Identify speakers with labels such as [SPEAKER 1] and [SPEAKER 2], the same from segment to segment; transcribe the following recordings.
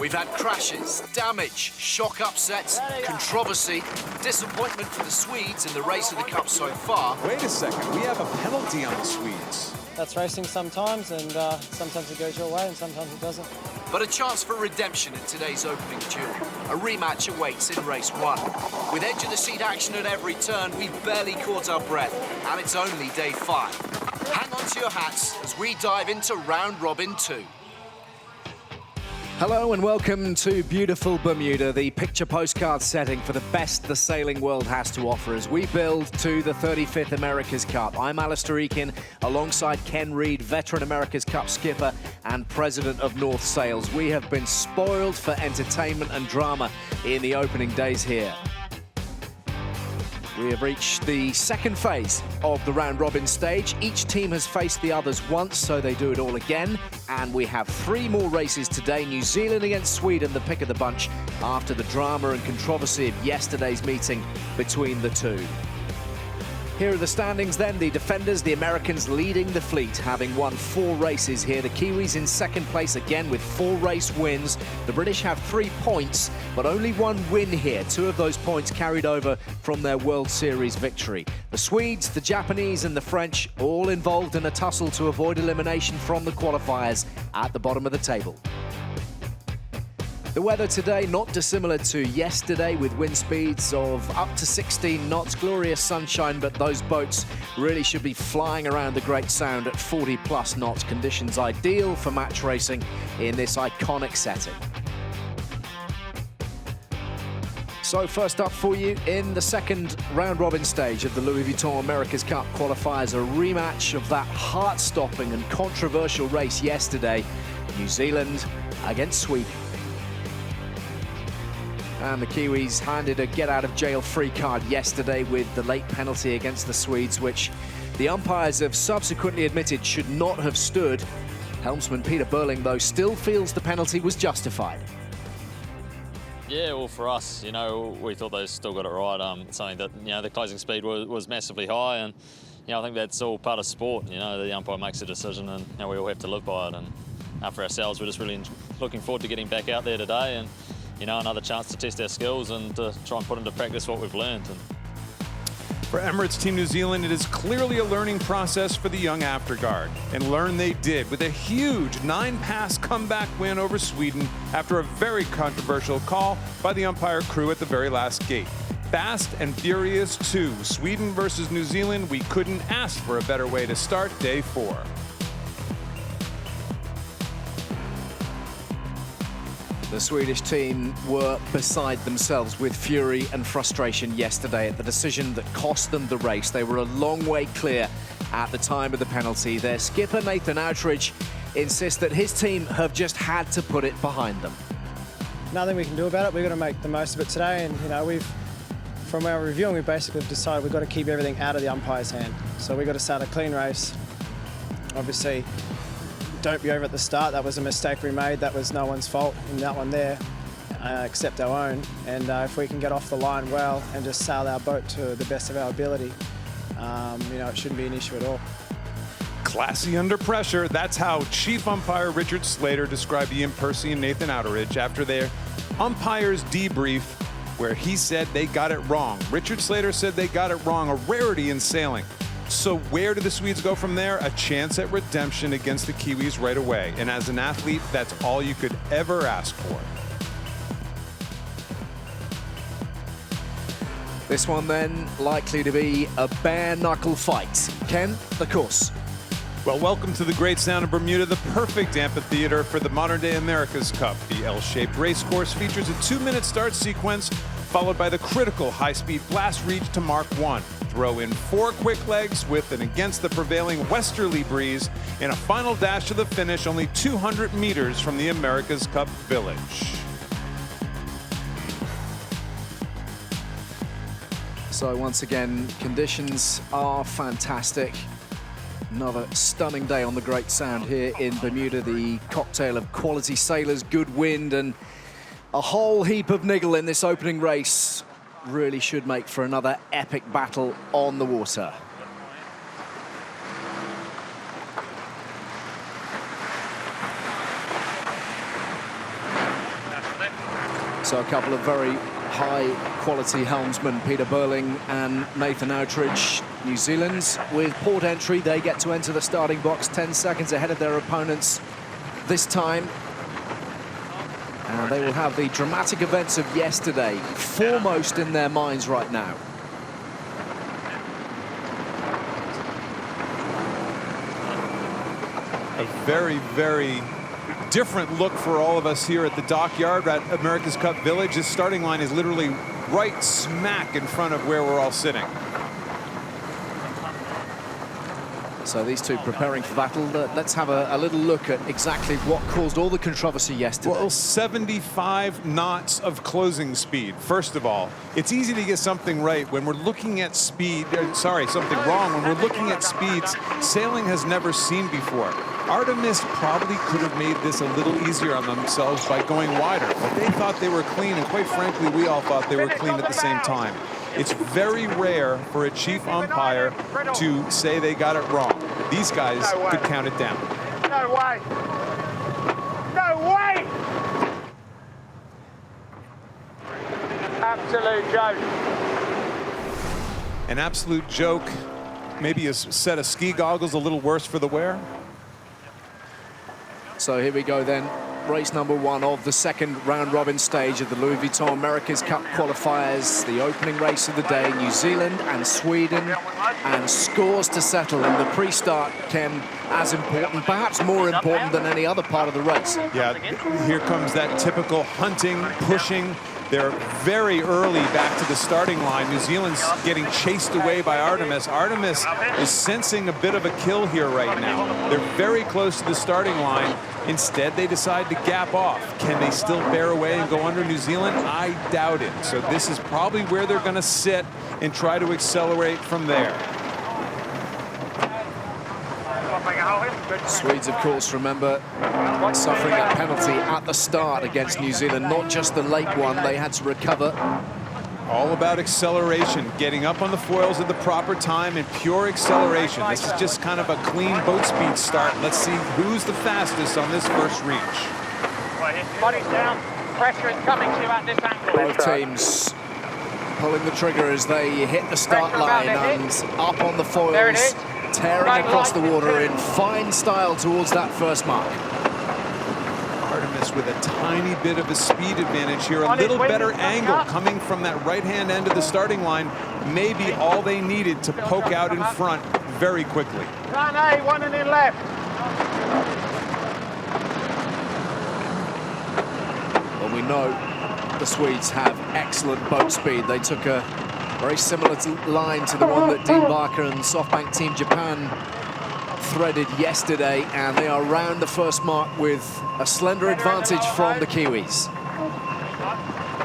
[SPEAKER 1] We've had crashes, damage, shock upsets, controversy, disappointment for the Swedes in the race of the Cup so far.
[SPEAKER 2] Wait a second, we have a penalty on the Swedes.
[SPEAKER 3] That's racing sometimes, and sometimes it goes your way and sometimes it doesn't.
[SPEAKER 1] But a chance for redemption in today's opening duel. A rematch awaits in race 1. With edge-of-the-seat action at every turn, we've barely caught our breath, and it's only day 5. Hang on to your hats as we dive into round robin 2.
[SPEAKER 4] Hello and welcome to beautiful Bermuda, the picture postcard setting for the best the sailing world has to offer as we build to the 35th America's Cup. I'm Alistair Eakin, alongside Ken Reid, veteran America's Cup skipper and president of North Sails. We have been spoiled for entertainment and drama in the opening days here. We have reached the second phase of the round-robin stage. Each team has faced the others once, so they do it all again. And we have 3 more races today. New Zealand against Sweden, the pick of the bunch, after the drama and controversy of yesterday's meeting between the two. Here are the standings then. The defenders, the Americans, leading the fleet, having won 4 races here. The Kiwis in second place again with 4 race wins. The British have 3 points, but only 1 win here. 2 of those points carried over from their World Series victory. The Swedes, the Japanese and the French all involved in a tussle to avoid elimination from the qualifiers at the bottom of the table. The weather today not dissimilar to yesterday, with wind speeds of up to 16 knots, glorious sunshine, but those boats really should be flying around the Great Sound at 40 plus knots. Conditions ideal for match racing in this iconic setting. So first up for you in the second round-robin stage of the Louis Vuitton America's Cup qualifiers, a rematch of that heart-stopping and controversial race yesterday, New Zealand against Sweden. And the Kiwis handed a get-out-of-jail-free card yesterday with the late penalty against the Swedes, which the umpires have subsequently admitted should not have stood. Helmsman Peter Burling, though, still feels the penalty was justified.
[SPEAKER 5] Yeah, well, for us, we thought they still got it right. Something that, the closing speed was massively high, and, I think that's all part of sport. The umpire makes a decision, and we all have to live by it. And for ourselves, we're just really looking forward to getting back out there today, and another chance to test our skills and to try and put into practice what we've learned.
[SPEAKER 2] For Emirates Team New Zealand, it is clearly a learning process for the young afterguard. And learn they did with a huge 9-pass comeback win over Sweden after a very controversial call by the umpire crew at the very last gate. Fast and Furious 2, Sweden versus New Zealand. We couldn't ask for a better way to start day 4.
[SPEAKER 4] The Swedish team were beside themselves with fury and frustration yesterday at the decision that cost them the race. They were a long way clear at the time of the penalty. Their skipper, Nathan Outridge, insists that his team have just had to put it behind them.
[SPEAKER 3] Nothing we can do about it. We've got to make the most of it today, and from our reviewing, we basically decided we've got to keep everything out of the umpire's hand. So we've got to start a clean race. Obviously, don't be over at the start. That was a mistake we made. That was no one's fault in that one there, except our own. And if we can get off the line well and just sail our boat to the best of our ability, it shouldn't be an issue at all.
[SPEAKER 2] Classy under pressure. That's how Chief Umpire Richard Slater described Ian Percy and Nathan Outridge after their umpire's debrief, where he said they got it wrong. Richard Slater said they got it wrong, a rarity in sailing. So where do the Swedes go from there? A chance at redemption against the Kiwis right away. And as an athlete, that's all you could ever ask for.
[SPEAKER 4] This one then likely to be a bare-knuckle fight. Ken, the course.
[SPEAKER 2] Well, welcome to the Great Sound of Bermuda, the perfect amphitheater for the modern-day America's Cup. The L-shaped race course features a 2-minute start sequence, followed by the critical high-speed blast reach to Mark 1. Throw in 4 quick legs with and against the prevailing westerly breeze in a final dash to the finish only 200 meters from the America's Cup village.
[SPEAKER 4] So once again, conditions are fantastic. Another stunning day on the Great Sound here in Bermuda. The cocktail of quality sailors, good wind, and a whole heap of niggle in this opening race really should make for another epic battle on the water. So a couple of very high-quality helmsmen, Peter Burling and Nathan Outridge, New Zealand. With port entry, they get to enter the starting box 10 seconds ahead of their opponents this time. And they will have the dramatic events of yesterday foremost in their minds right now.
[SPEAKER 2] A very, very different look for all of us here at the dockyard at America's Cup Village. This starting line is literally right smack in front of where we're all sitting.
[SPEAKER 4] So these two preparing for battle. Let's have a little look at exactly what caused all the controversy yesterday.
[SPEAKER 2] Well, 75 knots of closing speed. First of all, it's easy to get something right when we're looking at speed, something wrong when we're looking at speeds sailing has never seen before. Artemis probably could have made this a little easier on themselves by going wider, but they thought they were clean, and quite frankly, we all thought they were clean at the same time. It's very rare for a chief umpire to say they got it wrong. These guys could count it down.
[SPEAKER 6] No way! No way! Absolute joke.
[SPEAKER 2] An absolute joke. Maybe a set of ski goggles a little worse for the wear.
[SPEAKER 4] So here we go then. Race number 1 of the second round-robin stage of the Louis Vuitton America's Cup qualifiers. The opening race of the day, New Zealand and Sweden, and scores to settle in the pre-start, Ken, as important, perhaps more important than any other part of the race.
[SPEAKER 2] Yeah, here comes that typical hunting, pushing. They're very early back to the starting line. New Zealand's getting chased away by Artemis. Artemis is sensing a bit of a kill here right now. They're very close to the starting line. Instead, they decide to gap off. Can they still bear away and go under New Zealand? I doubt it. So this is probably where they're going to sit and try to accelerate from there.
[SPEAKER 4] Swedes, of course, remember suffering that penalty at the start against New Zealand, not just the late one. They had to recover.
[SPEAKER 2] All about acceleration, getting up on the foils at the proper time and pure acceleration. This is just kind of a clean boat speed start. Let's see who's the fastest on this first reach.
[SPEAKER 6] Body's down. Pressure is coming to you at this angle.
[SPEAKER 4] Both teams pulling the trigger as they hit the start line and up on the foils, tearing across the water in fine style towards that first mark.
[SPEAKER 2] Artemis with a tiny bit of a speed advantage here, a little better angle coming from that right-hand end of the starting line. Maybe all they needed to poke out in front very quickly.
[SPEAKER 6] Plan A, 1 and in left.
[SPEAKER 4] Well, we know the Swedes have excellent boat speed. They took a very similar line to the one that Dean Barker and SoftBank Team Japan threaded yesterday, and they are round the first mark with a slender advantage from the Kiwis.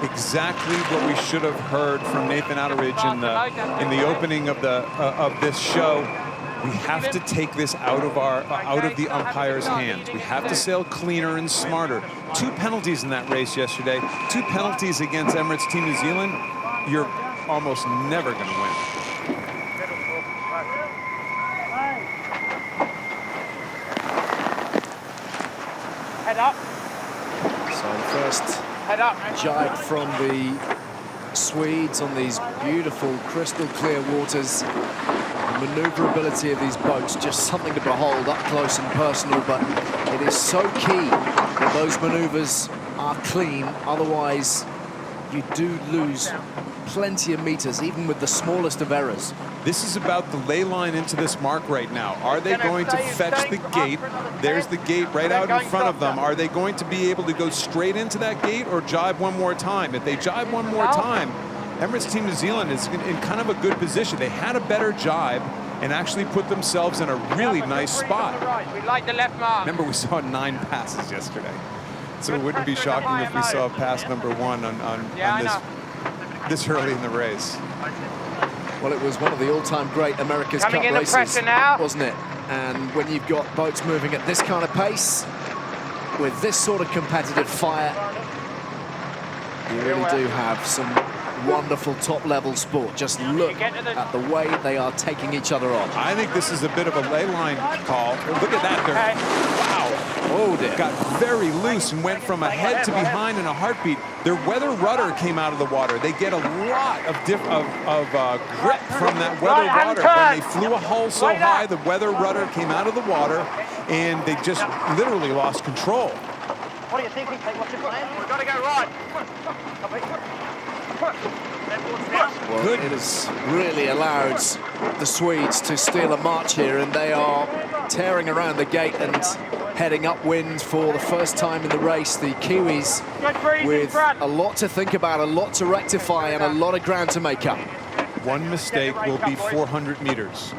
[SPEAKER 2] Exactly what we should have heard from Nathan Outridge in the opening of this show. We have to take this out of the umpire's hands. We have to sail cleaner and smarter. 2 penalties in that race yesterday. 2 penalties against Emirates Team New Zealand. You're almost never going to win.
[SPEAKER 6] Head up.
[SPEAKER 4] So the first
[SPEAKER 6] Head up.
[SPEAKER 4] jibe from the Swedes on these beautiful crystal clear waters. The maneuverability of these boats, just something to behold up close and personal, but it is so key that those maneuvers are clean, otherwise you do lose plenty of meters, even with the smallest of errors.
[SPEAKER 2] This is about the lay line into this mark right now. Are they going to fetch the gate? There's the gate right out in front of them. Are they going to be able to go straight into that gate or jibe one more time? If they jibe one more time, Emirates Team New Zealand is in kind of a good position. They had a better jibe and actually put themselves in a really nice spot.
[SPEAKER 6] We like the left mark.
[SPEAKER 2] Remember, we saw 9 passes yesterday. So it wouldn't be shocking if we saw pass number 1 on this early in the race.
[SPEAKER 4] Well, it was one of the all-time great America's Cup races, wasn't it? And when you've got boats moving at this kind of pace, with this sort of competitive fire, you really do have some wonderful top-level sport. Just look at the way they are taking each other on.
[SPEAKER 2] I think this is a bit of a lay line call. Look at that. Wow.
[SPEAKER 4] Oh, dear.
[SPEAKER 2] got very loose and went from ahead to behind in a heartbeat. Their weather rudder came out of the water. They get a lot of grip from that weather rudder. When they flew a hull so high, the weather rudder came out of the water, and they just literally lost control.
[SPEAKER 6] What are you thinking, Pete? What's your plan? We've got to go right.
[SPEAKER 4] Well, it has really allowed the Swedes to steal a march here, and they are tearing around the gate and heading upwind for the first time in the race. The Kiwis with a lot to think about, a lot to rectify, and a lot of ground to make up.
[SPEAKER 2] One mistake will be 400 meters.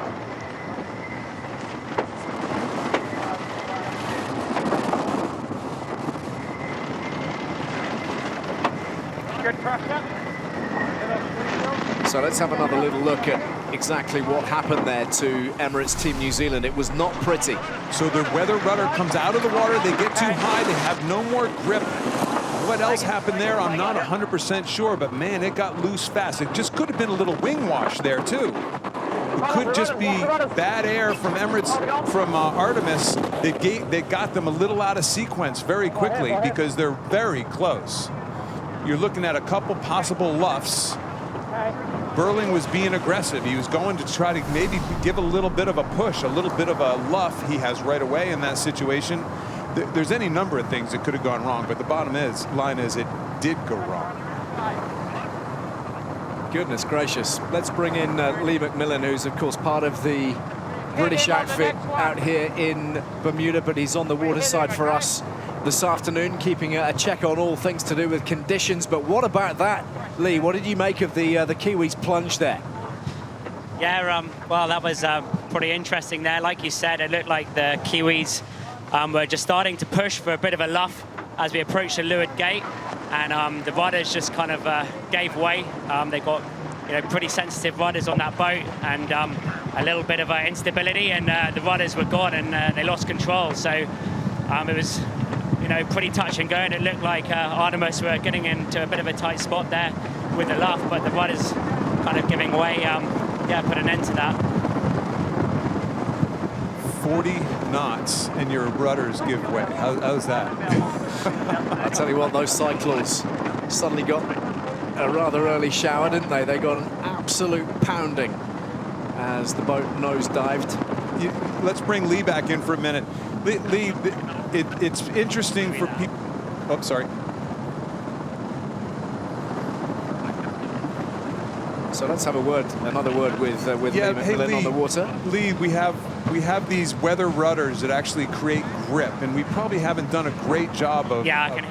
[SPEAKER 6] Good pressure.
[SPEAKER 4] So let's have another little look at exactly what happened there to Emirates Team New Zealand. It was not pretty.
[SPEAKER 2] So their weather rudder comes out of the water, they get too high, they have no more grip. What else happened there, I'm not 100% sure, but man, it got loose fast. It just could have been a little wing wash there too. It could just be bad air from Artemis that got them a little out of sequence very quickly because they're very close. You're looking at a couple possible luffs. Burling was being aggressive. He was going to try to maybe give a little bit of a push, a little bit of a luff he has right away in that situation. There's any number of things that could have gone wrong, but the bottom line is it did go wrong.
[SPEAKER 4] Goodness gracious. Let's bring in Lee McMillan, who's of course part of the British outfit out here in Bermuda, but he's on the water side for us this afternoon, keeping a check on all things to do with conditions. But what about that, Lee? What did you make of the Kiwis' plunge there?
[SPEAKER 7] Yeah, well, that was pretty interesting there. Like you said, it looked like the Kiwis were just starting to push for a bit of a luff as we approached the leeward gate, and the rudders just kind of gave way. They got pretty sensitive rudders on that boat, and a little bit of instability, and the rudders were gone, and they lost control. So it was pretty touch and go, and it looked like Artemis were getting into a bit of a tight spot there with the luff, but the rudders kind of giving way, put an end to that.
[SPEAKER 2] 40 knots and your rudders give way. How's that?
[SPEAKER 4] I'll tell you what, those cyclones suddenly got a rather early shower, didn't they? They got an absolute pounding as the boat nosedived.
[SPEAKER 2] Let's bring Lee back in for a minute. Lee, it's interesting for people. Oh, sorry.
[SPEAKER 4] So let's have another word with Lee McMillan on the water.
[SPEAKER 2] Lee, we have these weather rudders that actually create grip, and we probably haven't done a great job of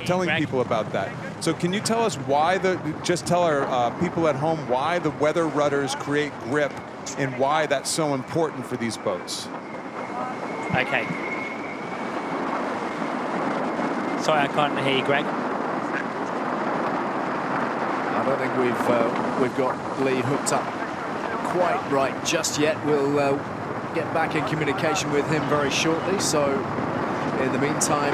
[SPEAKER 2] telling people about that. So can you tell us why just tell our people at home why the weather rudders create grip and why that's so important for these boats?
[SPEAKER 7] Okay. Sorry, I can't hear you, Greg.
[SPEAKER 4] I don't think we've got Lee hooked up quite right just yet. We'll get back in communication with him very shortly. So in the meantime,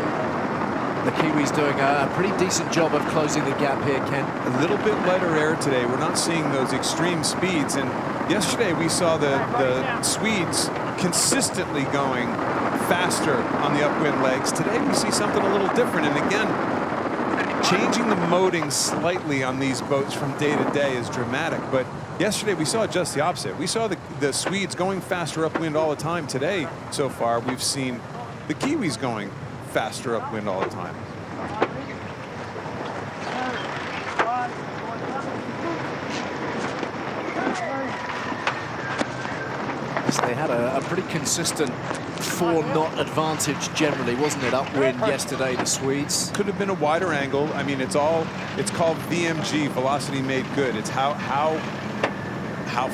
[SPEAKER 4] the Kiwis doing a pretty decent job of closing the gap here, Ken.
[SPEAKER 2] A little bit lighter air today. We're not seeing those extreme speeds. And yesterday we saw the Swedes consistently going faster on the upwind legs. Today we see something a little different. And again, changing the moding slightly on these boats from day to day is dramatic. But yesterday we saw just the opposite. We saw the Swedes going faster upwind all the time. Today, so far, we've seen the Kiwis going faster upwind all the time.
[SPEAKER 4] So they had a pretty consistent 4-knot advantage generally, wasn't it, upwind yesterday, the Swedes?
[SPEAKER 2] Could have been a wider angle. I mean, it's called VMG, velocity made good. It's how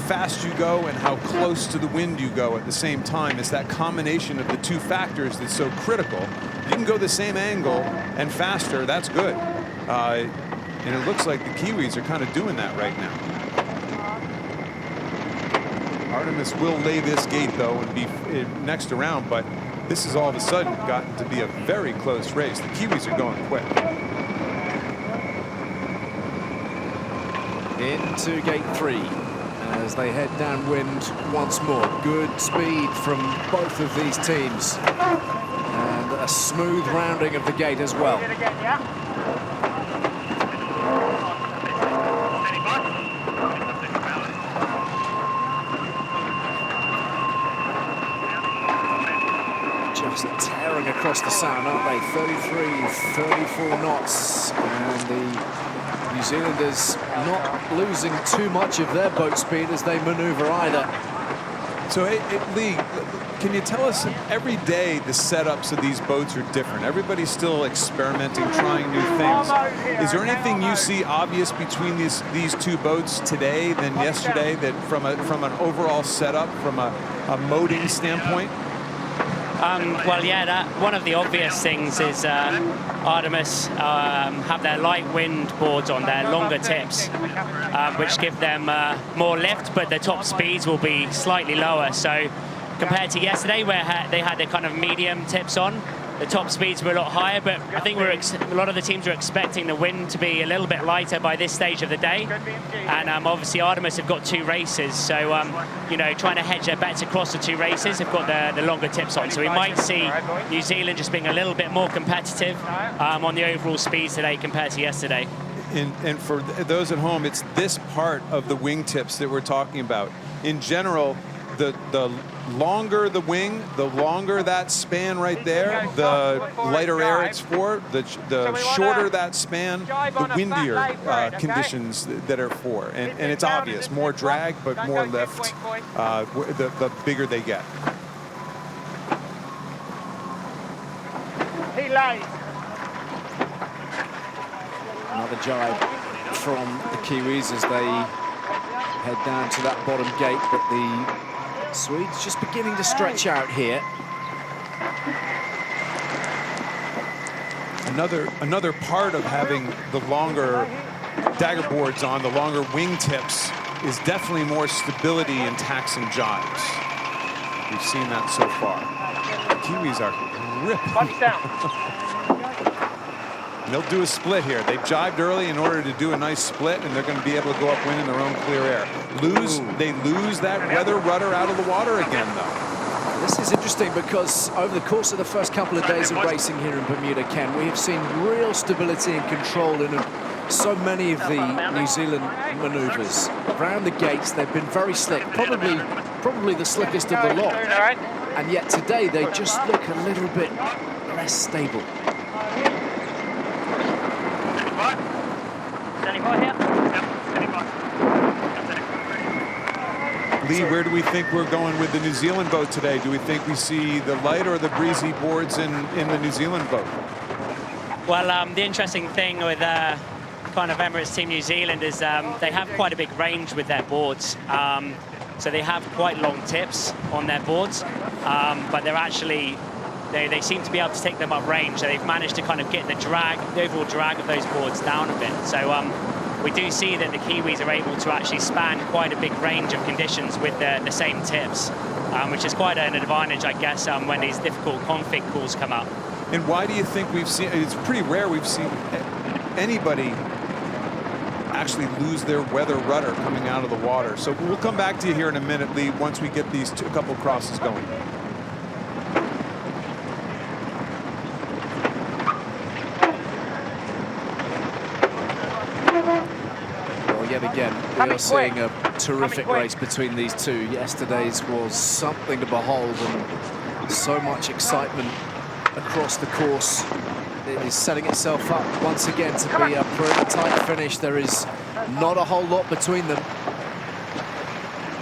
[SPEAKER 2] fast you go and how close to the wind you go at the same time. It's that combination of the two factors that's so critical. You can go the same angle and faster, that's good. And it looks like the Kiwis are kind of doing that right now. Artemis will lay this gate, though, and be next around, but this has all of a sudden gotten to be a very close race. The Kiwis are going quick.
[SPEAKER 4] Into gate 3 as they head downwind once more. Good speed from both of these teams. And a smooth rounding of the gate as well. Just tearing across the sound, aren't they? 33, 34 knots, and the New Zealanders not losing too much of their boat speed as they maneuver either.
[SPEAKER 2] So, Lee, can you tell us, every day the setups of these boats are different. Everybody's still experimenting, trying new things. Is there anything you see obvious between these two boats today than yesterday, that from an overall setup, from a moting standpoint?
[SPEAKER 7] Well, yeah, one of the obvious things is Artemis have their light wind boards on their longer tips, which give them more lift, but the top speeds will be slightly lower. So compared to yesterday, where they had their kind of medium tips on, the top speeds were a lot higher, but I think a lot of the teams are expecting the wind to be a little bit lighter by this stage of the day. And obviously Artemis have got 2 races, so you know, trying to hedge their bets across the 2 races, they've got the longer tips on. So we might see New Zealand just being a little bit more competitive on the overall speeds today compared to yesterday.
[SPEAKER 2] And for those at home, it's this part of the wingtips that we're talking about. In general, the longer the wing, the longer that span right there, the lighter air it's for. The shorter that span, the windier conditions that are for. And it's obvious, more drag, but more lift, the bigger they get.
[SPEAKER 6] He lays.
[SPEAKER 4] Another jibe from the Kiwis as they head down to that bottom gate, but the Swedes just beginning to stretch out here.
[SPEAKER 2] Another part of having the longer dagger boards on, the longer wing tips, is definitely more stability in tacks and jibes. We've seen that so far. The Kiwis are ripping.
[SPEAKER 6] Punch down.
[SPEAKER 2] They'll do a split here. They jibed early in order to do a nice split, and they're going to be able to go upwind in their own clear air. They lose that weather rudder out of the water again, though.
[SPEAKER 4] This is interesting because over the course of the first couple of days of racing here in Bermuda, Ken, we have seen real stability and control in so many of the New Zealand maneuvers. Around the gates, they've been very slick, probably the slickest of the lot. And yet today, they just look a little bit less stable.
[SPEAKER 2] Lee, where do we think we're going with the New Zealand boat today? Do we think we see the light or the breezy boards in the New Zealand boat?
[SPEAKER 7] Well, the interesting thing with kind of Emirates Team New Zealand is they have quite a big range with their boards. So they have quite long tips on their boards, but they're actually, they seem to be able to take them up range. So they've managed to kind of get the overall drag of those boards down a bit. So we do see that the Kiwis are able to actually span quite a big range of conditions with the same tips, which is quite an advantage, I guess, when these difficult config calls come up.
[SPEAKER 2] And why do you think we've seen, it's pretty rare we've seen anybody actually lose their weather rudder coming out of the water. So we'll come back to you here in a minute, Lee, once we get these a couple crosses going.
[SPEAKER 4] Yet again, we are seeing a terrific race between these two. Yesterday's was something to behold, and so much excitement across the course. It is setting itself up once again to be a pretty tight finish. There is not a whole lot between them.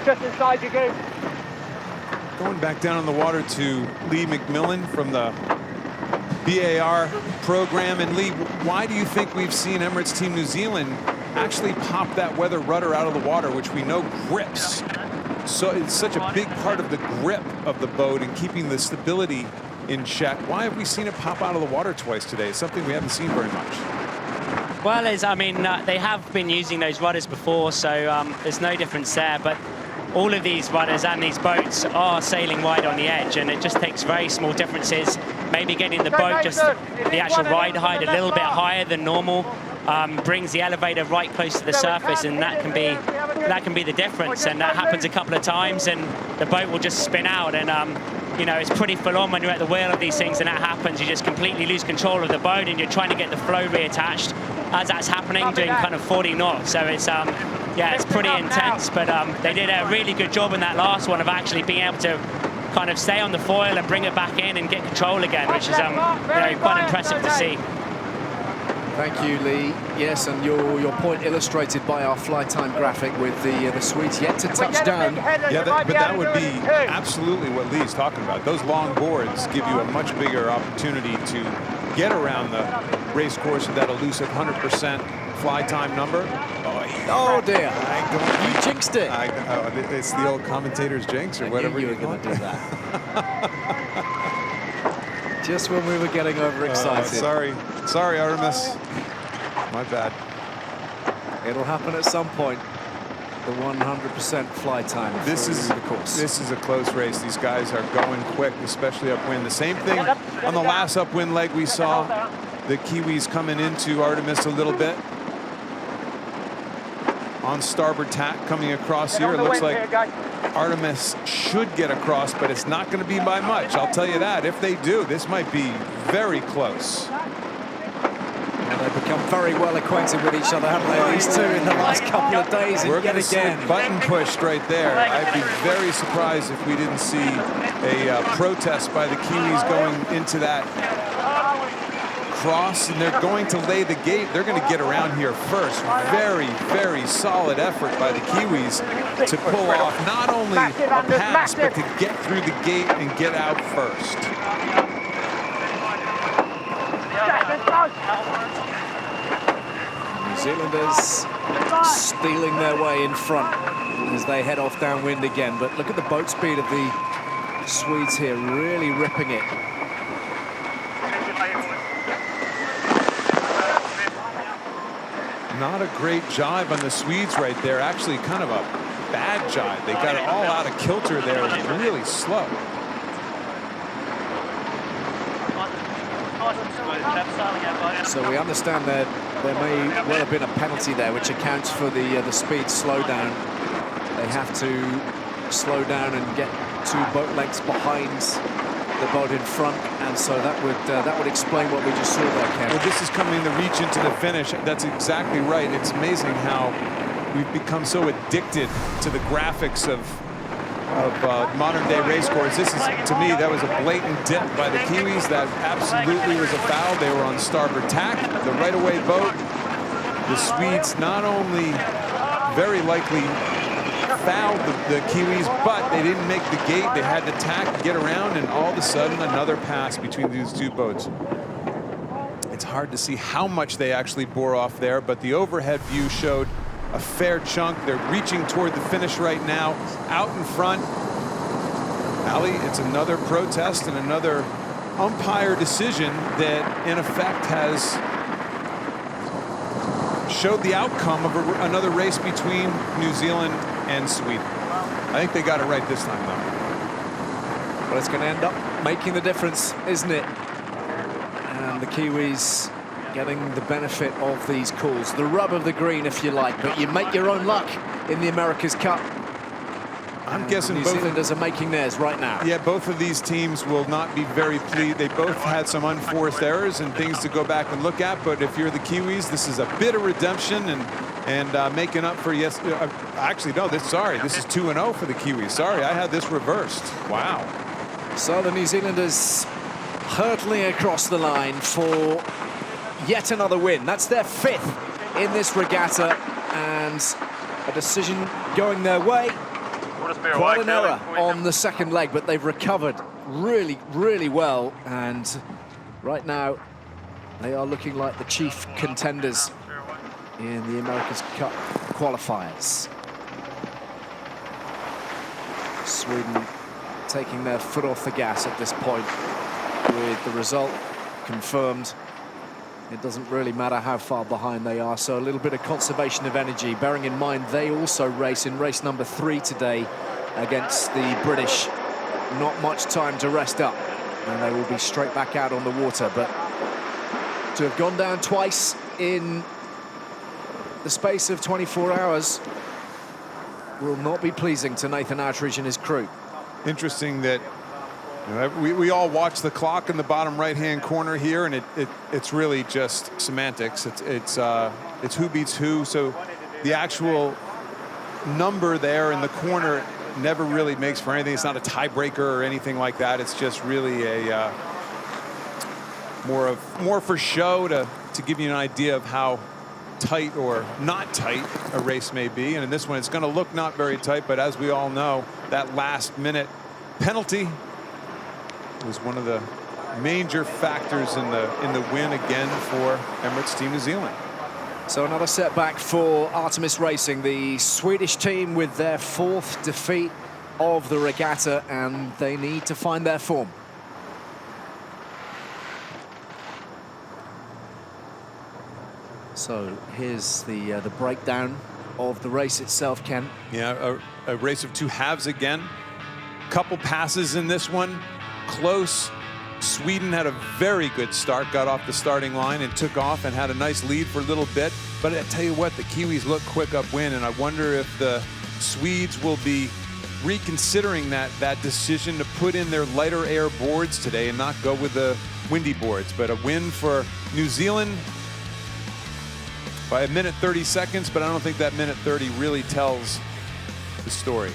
[SPEAKER 6] Just inside you go.
[SPEAKER 2] Going back down on the water to Lee McMillan from the BAR program. And Lee, why do you think we've seen Emirates Team New Zealand actually pop that weather rudder out of the water, which we know grips? So it's such a big part of the grip of the boat and keeping the stability in check. Why have we seen it pop out of the water twice today? It's something we haven't seen very much.
[SPEAKER 7] Well, they have been using those rudders before, so there's no difference there. But all of these rudders and these boats are sailing wide on the edge, and it just takes very small differences. Maybe getting the boat, just the actual ride height, a little bit higher than normal, brings the elevator right close to the surface, and that can be the difference. And that happens a couple of times, and the boat will just spin out. And you know, it's pretty full on when you're at the wheel of these things, and that happens. You just completely lose control of the boat, and you're trying to get the flow reattached as that's happening, doing kind of 40 knots. So it's yeah, it's pretty intense, but they did a really good job in that last one of actually being able to kind of stay on the foil and bring it back in and get control again, which is you know, quite impressive to see.
[SPEAKER 4] Thank you, Lee. Yes, and your point illustrated by our fly time graphic with the Swedes yet to touch down.
[SPEAKER 2] Yeah, but that would be absolutely what Lee's talking about. Those long boards give you a much bigger opportunity to get around the race course with that elusive 100% fly time number.
[SPEAKER 4] Oh dear, you jinxed it.
[SPEAKER 2] It's the old commentator's jinx or whatever
[SPEAKER 4] you were going to do that. Just when we were getting overexcited.
[SPEAKER 2] Sorry, Artemis. My bad.
[SPEAKER 4] It'll happen at some point. The 100% fly time.
[SPEAKER 2] This is a close race. These guys are going quick, especially upwind. The same thing on the last upwind leg we saw. The Kiwis coming into Artemis a little bit. On starboard tack coming across here. It looks like Artemis should get across, but it's not going to be by much. I'll tell you that. If they do, this might be very close.
[SPEAKER 4] And they've become very well acquainted with each other, haven't they, these two, in the last couple of days?
[SPEAKER 2] We're going to see a button pushed right there. I'd be very surprised if we didn't see a protest by the Kiwis going into that cross, and they're going to lay the gate. They're going to get around here first. Very, very solid effort by the Kiwis to pull off not only a pass, but to get through the gate and get out first.
[SPEAKER 4] New Zealanders stealing their way in front as they head off downwind again. But look at the boat speed of the Swedes here, really ripping it.
[SPEAKER 2] Not a great jibe on the Swedes right there. Actually, kind of a bad jibe. They got it all out of kilter there. It was really slow.
[SPEAKER 4] So we understand that there may well have been a penalty there, which accounts for the speed slowdown. They have to slow down and get 2 boat lengths behind the boat in front, and so that would explain what we just saw there, Ken.
[SPEAKER 2] Well, this is coming the reach into the finish. That's exactly right. It's amazing how we've become so addicted to the graphics of modern-day race course. This is, to me, that was a blatant dip by the Kiwis. That absolutely was a foul. They were on starboard tack, the right-of-way boat. The Swedes not only very likely fouled the Kiwis, but they didn't make the gate. They had to tack, get around, and all of a sudden another pass between these 2 boats. It's hard to see how much they actually bore off there, but the overhead view showed a fair chunk. They're reaching toward the finish right now. Out in front, Ali, it's another protest and another umpire decision that in effect has showed the outcome of another race between New Zealand and Sweden. I think they got it right this time, though.
[SPEAKER 4] Well, it's going to end up making the difference, isn't it? And the Kiwis getting the benefit of these calls. The rub of the green, if you like, but you make your own luck in the America's Cup.
[SPEAKER 2] I'm guessing
[SPEAKER 4] New Zealanders are making theirs right now.
[SPEAKER 2] Yeah, both of these teams will not be very pleased. They both had some unforced errors and things to go back and look at, but if you're the Kiwis, this is a bit of redemption and making up for actually, no, this is 2-0 for the Kiwis. Sorry, I had this reversed. Wow.
[SPEAKER 4] So the New Zealanders hurtling across the line for yet another win. That's their 5th in this regatta, and a decision going their way. Quite an error on the second leg, but they've recovered really, really well, and right now they are looking like the chief contenders in the America's Cup qualifiers. Sweden taking their foot off the gas at this point with the result confirmed. It doesn't really matter how far behind they are, so a little bit of conservation of energy, bearing in mind they also race in race number 3 today against the British. Not much time to rest up, and they will be straight back out on the water. But to have gone down twice in the space of 24 hours will not be pleasing to Nathan Outridge and his crew.
[SPEAKER 2] Interesting that You know, we all watch the clock in the bottom right-hand corner here, and it's really just semantics. It's who beats who. So the actual number there in the corner never really makes for anything. It's not a tiebreaker or anything like that. It's just really a more for show to give you an idea of how tight or not tight a race may be. And in this one, it's going to look not very tight, but as we all know, that last-minute penalty was one of the major factors in the win again for Emirates Team New Zealand.
[SPEAKER 4] So another setback for Artemis Racing, the Swedish team with their 4th defeat of the regatta, and they need to find their form. So here's the breakdown of the race itself, Ken.
[SPEAKER 2] Yeah, a race of 2 halves again. Couple passes in this one, close. Sweden had a very good start, got off the starting line and took off and had a nice lead for a little bit. But I tell you what, the Kiwis look quick upwind, and I wonder if the Swedes will be reconsidering that decision to put in their lighter air boards today and not go with the windy boards. But a win for New Zealand by 1:30 seconds, but I don't think that 1:30 really tells the story.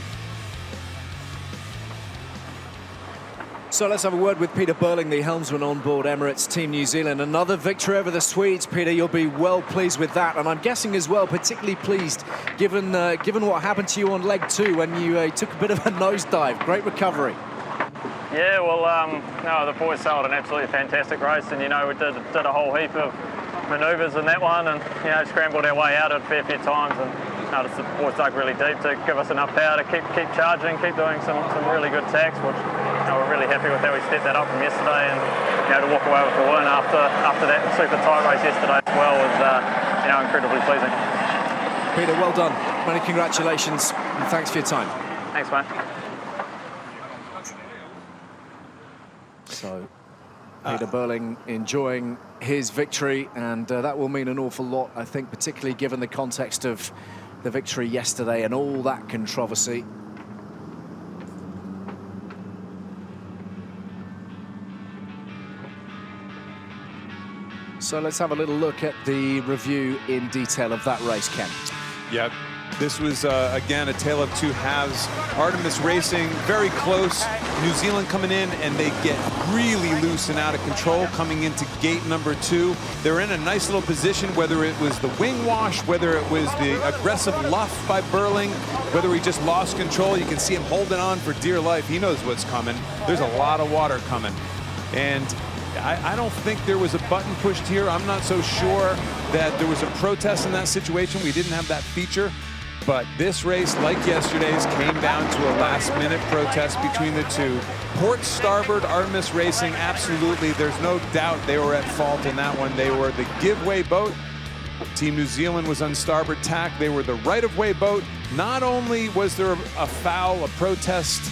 [SPEAKER 4] So let's have a word with Peter Burling, the helmsman on board Emirates Team New Zealand. Another victory over the Swedes. Peter, you'll be well pleased with that, and I'm guessing as well particularly pleased given what happened to you on leg 2 when you took a bit of a nosedive. Great recovery.
[SPEAKER 6] Yeah, well, no, the boys sailed an absolutely fantastic race, and you know we did a whole heap of manoeuvres in that one, and you know scrambled our way out a fair few times, and the boys dug really deep to give us enough power to keep charging, keep doing some really good tacks, which we're really happy with how we stepped that up from yesterday, and to walk away with the win after that super tight race yesterday as well was incredibly pleasing.
[SPEAKER 4] Peter, well done. Many congratulations, and thanks for your time.
[SPEAKER 6] Thanks, mate.
[SPEAKER 4] So Peter Burling enjoying his victory, and that will mean an awful lot, I think, particularly given the context of the victory yesterday and all that controversy. So let's have a little look at the review in detail of that race, Ken.
[SPEAKER 2] Yep. This was, again, a tale of 2 halves. Artemis Racing, very close. New Zealand coming in, and they get really loose and out of control coming into gate number 2. They're in a nice little position, whether it was the wing wash, whether it was the aggressive luff by Burling, whether he just lost control. You can see him holding on for dear life. He knows what's coming. There's a lot of water coming. And I don't think there was a button pushed here. I'm not so sure that there was a protest in that situation. We didn't have that feature. But this race, like yesterday's, came down to a last-minute protest between the 2. Port starboard, Artemis Racing, absolutely. There's no doubt they were at fault in that one. They were the give-way boat. Team New Zealand was on starboard tack. They were the right-of-way boat. Not only was there a foul, a protest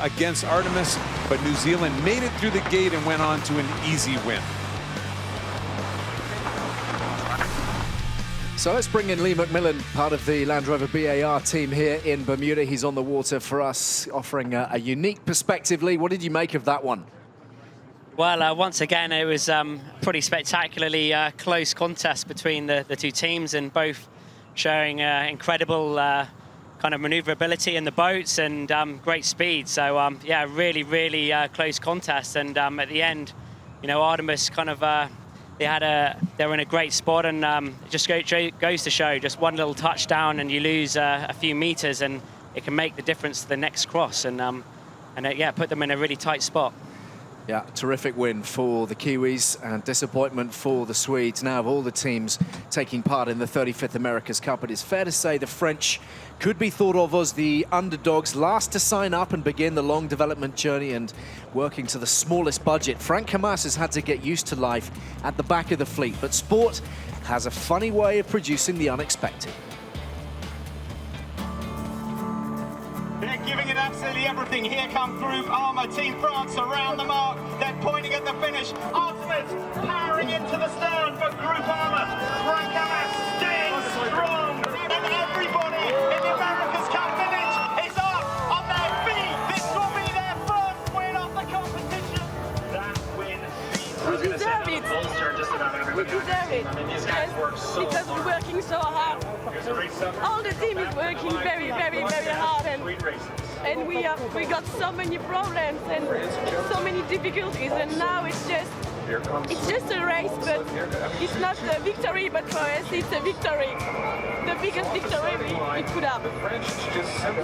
[SPEAKER 2] against Artemis, but New Zealand made it through the gate and went on to an easy win.
[SPEAKER 4] So let's bring in Lee McMillan, part of the Land Rover BAR team here in Bermuda. He's on the water for us, offering a unique perspective. Lee, what did you make of that one?
[SPEAKER 7] Well, once again, it was pretty spectacularly close contest between the 2 teams, and both showing incredible kind of maneuverability in the boats and great speed. So, yeah, really, really close contest. And at the end, you know, Artemis kind of... they were in a great spot, and it just goes to show, just one little touchdown and you lose a few meters, and it can make the difference to the next cross, and yeah, put them in a really tight spot.
[SPEAKER 4] Yeah, terrific win for the Kiwis and disappointment for the Swedes. Now, of all the teams taking part in the 35th America's Cup, it is fair to say the French could be thought of as the underdogs, last to sign up and begin the long development journey and working to the smallest budget. Frank Hamas has had to get used to life at the back of the fleet, but sport has a funny way of producing the unexpected.
[SPEAKER 8] They're giving it absolutely everything. Here come Group Armour, Team France around the mark. They're pointing at the finish. Artemis powering into the stern for Group Armour. Frank Hamas staying strong. And everybody in the America's Cup village is up on their feet. This will be their first win of the competition.
[SPEAKER 9] We're working so hard. All the team is working very, very, very hard, and we got so many problems and so many difficulties, and now it's just a race, but it's not a victory, but for us it's a victory. The biggest victory we could have.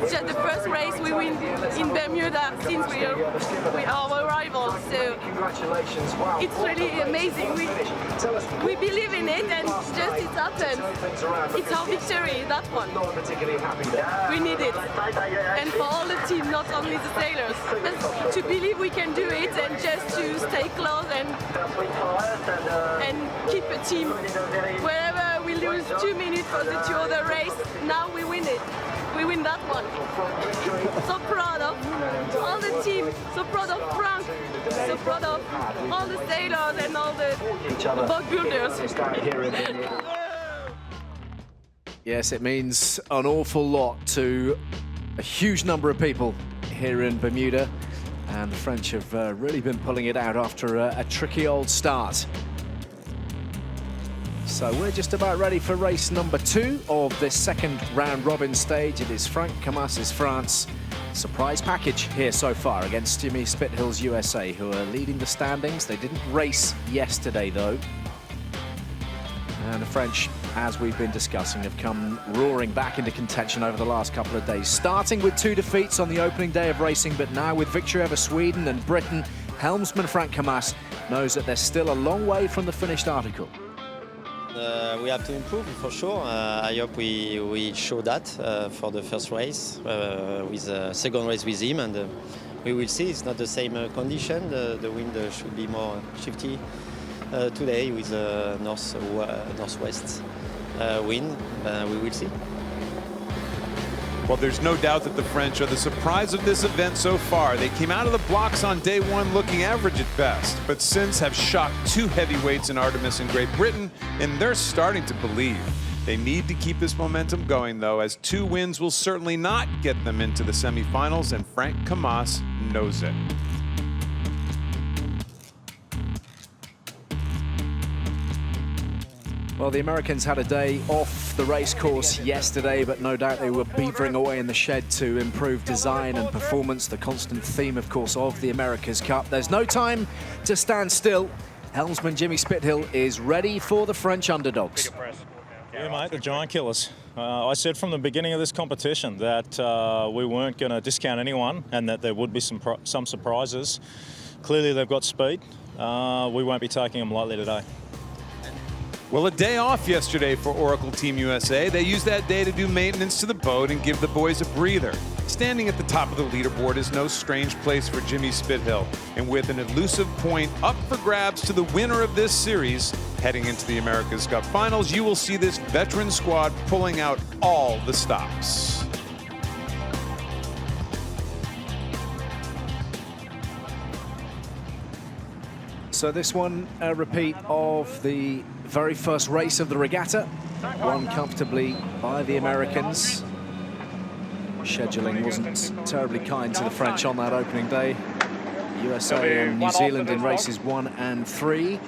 [SPEAKER 9] It's just the first race we win in Bermuda since we are our arrival, so it's really amazing. We believe in it, and it's happened. It's our victory, that one. We need it. And for all the team, not only the sailors, just to believe we can do it, and just to stay close and keep a team. Wherever we lose 2 minutes for the 2 other race, now we win it. We win that one. So proud of all the team, so proud of Frank, so proud of all the sailors and all the boat builders.
[SPEAKER 4] Yes, it means an awful lot to a huge number of people here in Bermuda. And the French have really been pulling it out after a tricky old start. So we're just about ready for race number 2 of this second round-robin stage. It is Frank Camas's France. Surprise package here so far against Jimmy Spithill's USA, who are leading the standings. They didn't race yesterday, though. And the French, as we've been discussing, have come roaring back into contention over the last couple of days, starting with 2 defeats on the opening day of racing, but now with victory over Sweden and Britain, helmsman Frank Camas knows that they're still a long way from the finished article.
[SPEAKER 10] We have to improve for sure. I hope we show that for the first race, with the second race with him, and we will see. It's not the same condition. The wind should be more shifty today with northwest wind. We will see.
[SPEAKER 2] Well, there's no doubt that the French are the surprise of this event so far. They came out of the blocks on day 1 looking average at best, but since have shocked 2 heavyweights in Artemis and Great Britain, and they're starting to believe. They need to keep this momentum going, though, as 2 wins will certainly not get them into the semifinals, and Frank Camas knows it.
[SPEAKER 4] Well, the Americans had a day off the race course yesterday, but no doubt they were beavering away in the shed to improve design and performance, the constant theme, of course, of the America's Cup. There's no time to stand still. Helmsman Jimmy Spithill is ready for the French underdogs.
[SPEAKER 11] Yeah, mate, the giant killers. I said from the beginning of this competition that we weren't going to discount anyone and that there would be some surprises. Clearly, they've got speed. We won't be taking them lightly today.
[SPEAKER 2] Well, a day off yesterday for Oracle Team USA. They used that day to do maintenance to the boat and give the boys a breather. Standing at the top of the leaderboard is no strange place for Jimmy Spithill. And with an elusive point up for grabs to the winner of this series, heading into the America's Cup Finals, you will see this veteran squad pulling out all the stops.
[SPEAKER 4] So this one, a repeat of the very first race of the regatta, won comfortably by the Americans. Scheduling wasn't terribly kind to the French on that opening day. USA and New Zealand in races 1 and 3.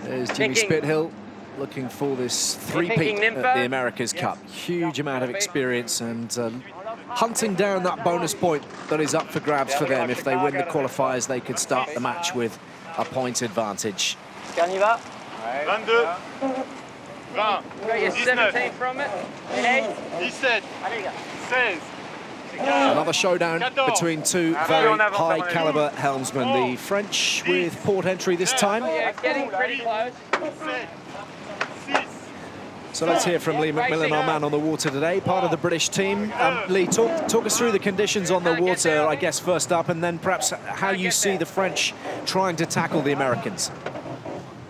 [SPEAKER 4] There's Jimmy Spithill looking for this three-peat at the America's Cup. Huge amount of experience and hunting down that bonus point that is up for grabs for them. If they win the qualifiers, they could start the match with a point advantage.
[SPEAKER 8] 22, 20,
[SPEAKER 7] Got your 17 from it. 8,
[SPEAKER 8] 17, 16.
[SPEAKER 4] Another showdown between 2 very high-caliber helmsmen. The French with port entry this time.
[SPEAKER 7] Yeah, getting pretty close.
[SPEAKER 4] So let's hear from Lee McMillan, our man on the water today, part of the British team. Lee, talk us through the conditions on the water, I guess, first up, and then perhaps how you see the French trying to tackle the Americans.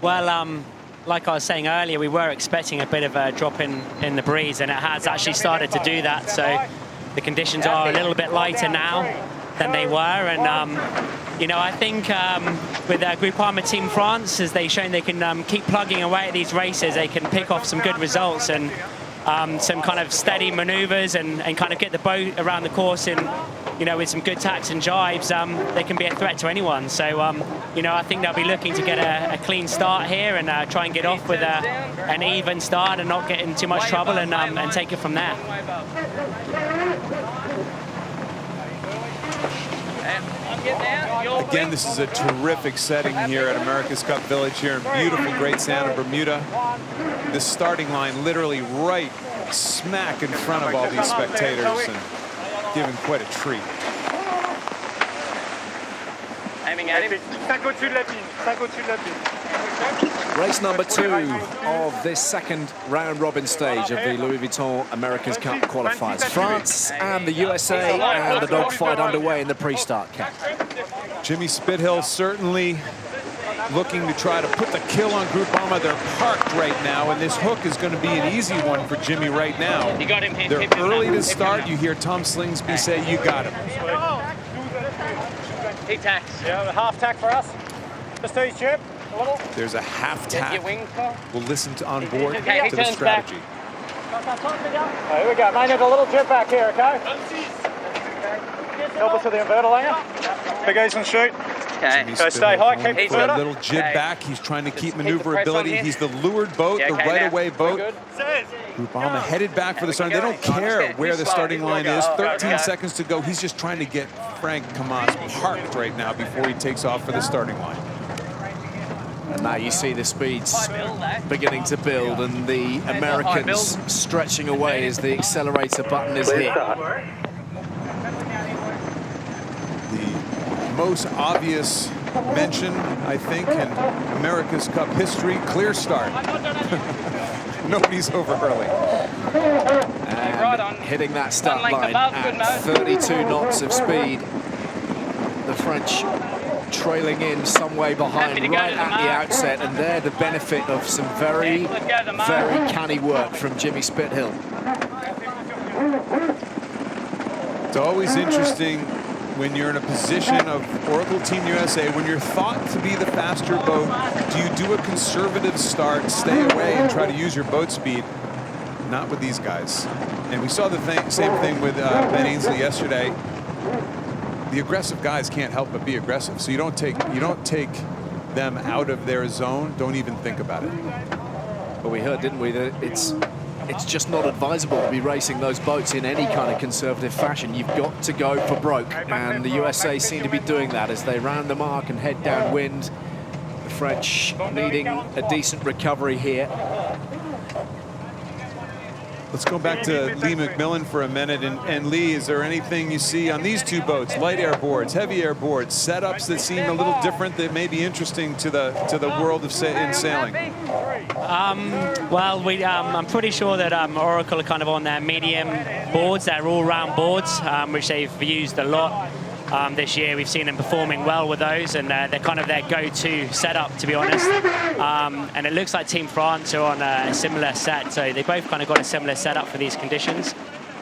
[SPEAKER 7] Well, like I was saying earlier, we were expecting a bit of a drop in the breeze, and it has actually started to do that. So the conditions are a little bit lighter now than they were, and you know, I think with Groupama Team France, as they've shown they can keep plugging away at these races, they can pick off some good results and some kind of steady manoeuvres and kind of get the boat around the course in you know, with some good tacks and jibes, they can be a threat to anyone. So, you know, I think they'll be looking to get a clean start here and try and get off with an even start and not get in too much trouble and take it from there.
[SPEAKER 2] Again, this is a terrific setting here at America's Cup Village here in beautiful Great Santa Bermuda. The starting line literally right smack in front of all these spectators and giving quite a treat.
[SPEAKER 7] Aiming at him.
[SPEAKER 4] Race number 2 of this second round robin stage of the Louis Vuitton America's Cup qualifiers. France and the USA and the dogfight underway in the pre-start camp.
[SPEAKER 2] Jimmy Spithill certainly looking to try to put the kill on Groupama. They're parked right now, and this hook is going to be an easy one for Jimmy right now.
[SPEAKER 7] You got him here.
[SPEAKER 2] They're early to start. You hear Tom Slingsby say, "You got him."
[SPEAKER 7] He tacks.
[SPEAKER 8] Yeah, a half tack for us. Just ease, Chip. A little.
[SPEAKER 2] There's a half tack. We'll listen to on board
[SPEAKER 7] Okay,
[SPEAKER 2] to the strategy.
[SPEAKER 8] Here we go. May need a little jib back here, okay? Help us with the inverter layer. Big ease and shoot.
[SPEAKER 7] Okay.
[SPEAKER 8] Okay, stay high, keep
[SPEAKER 2] For
[SPEAKER 8] the
[SPEAKER 2] that little jib back, he's trying to keep maneuverability. He's the lured boat, the right-away boat. Groupama headed back for the start. They don't care where the starting line is. 13 seconds to go. He's just trying to get Frank Camas parked right now before he takes off for the starting line.
[SPEAKER 4] And now you see the speeds beginning to build and the Americans stretching away as the accelerator button is hit.
[SPEAKER 2] The most obvious mention, I think, in America's Cup history, clear start. Nobody's over early.
[SPEAKER 4] And hitting that start line at 32 knots of speed. The French trailing in some way behind right at the outset, and there the benefit of some very, very canny work from Jimmy Spithill.
[SPEAKER 2] It's always interesting when you're in a position of Oracle Team USA, when you're thought to be the faster boat, do you do a conservative start, stay away, and try to use your boat speed? Not with these guys. And we saw the same thing with Ben Ainsley yesterday. The aggressive guys can't help but be aggressive, so you don't take them out of their zone. Don't even think about it.
[SPEAKER 4] But we heard, didn't we, that it's just not advisable to be racing those boats in any kind of conservative fashion. You've got to go for broke, and the USA seem to be doing that as they round the mark and head downwind. The French needing a decent recovery here.
[SPEAKER 2] Let's go back to Lee McMillan for a minute. And Lee, is there anything you see on these two boats, light air boards, heavy air boards, setups that seem a little different that may be interesting to the world of in sailing?
[SPEAKER 7] Well, I'm pretty sure that Oracle are kind of on their medium boards, their all-round boards, which they've used a lot. This year we've seen them performing well with those, and they're kind of their go-to setup, to be honest. And it looks like Team France are on a similar set, so they both kind of got a similar setup for these conditions.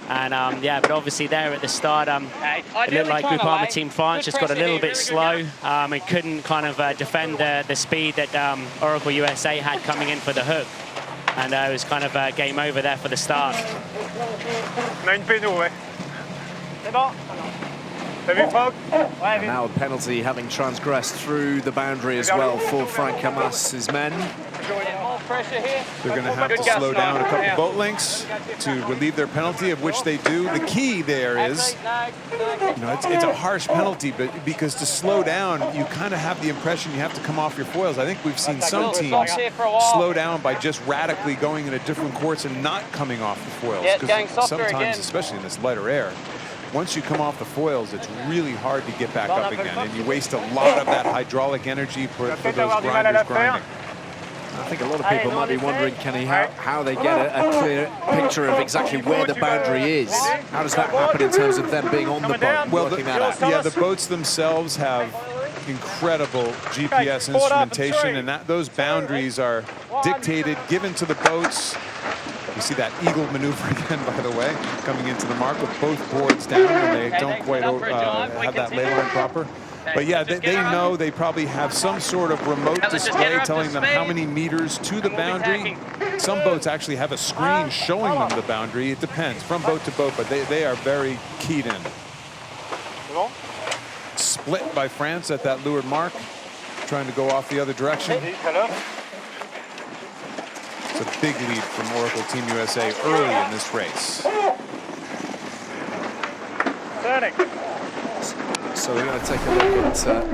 [SPEAKER 7] And yeah, but obviously there at the start, it looked like Groupama Team France just got a little bit slow and couldn't kind of defend the speed that Oracle USA had coming in for the hook. And it was kind of game over there for the start.
[SPEAKER 4] Now a penalty having transgressed through the boundary as well for Frank Camas's men.
[SPEAKER 2] They're going to have to slow down a couple boat lengths to relieve their penalty, of which they do. The key there is, you know, it's a harsh penalty, but because to slow down, you kind of have the impression you have to come off your foils. I think we've seen some teams slow down by just radically going in a different course and not coming off the foils. Because sometimes, especially in this lighter air, once you come off the foils, it's really hard to get back up again, and you waste a lot of that hydraulic energy for those grinders grinding.
[SPEAKER 4] I think a lot of people might be wondering, Kenny, how they get a clear picture of exactly where the boundary is. How does that happen in terms of them being on the boat, working that out?
[SPEAKER 2] Yeah, the boats themselves have incredible GPS instrumentation, and those boundaries are dictated, given to the boats. You see that eagle maneuver again, by the way, coming into the mark with both boards down, and they don't quite have that ley line proper. But yeah, they know they probably have some sort of remote display telling them how many meters to the boundary. Some boats actually have a screen showing them the boundary. It depends from boat to boat, but they are very keyed in. Split by France at that leeward mark, trying to go off the other direction. It's a big lead from Oracle Team USA early in this race.
[SPEAKER 4] So we're going to take a look at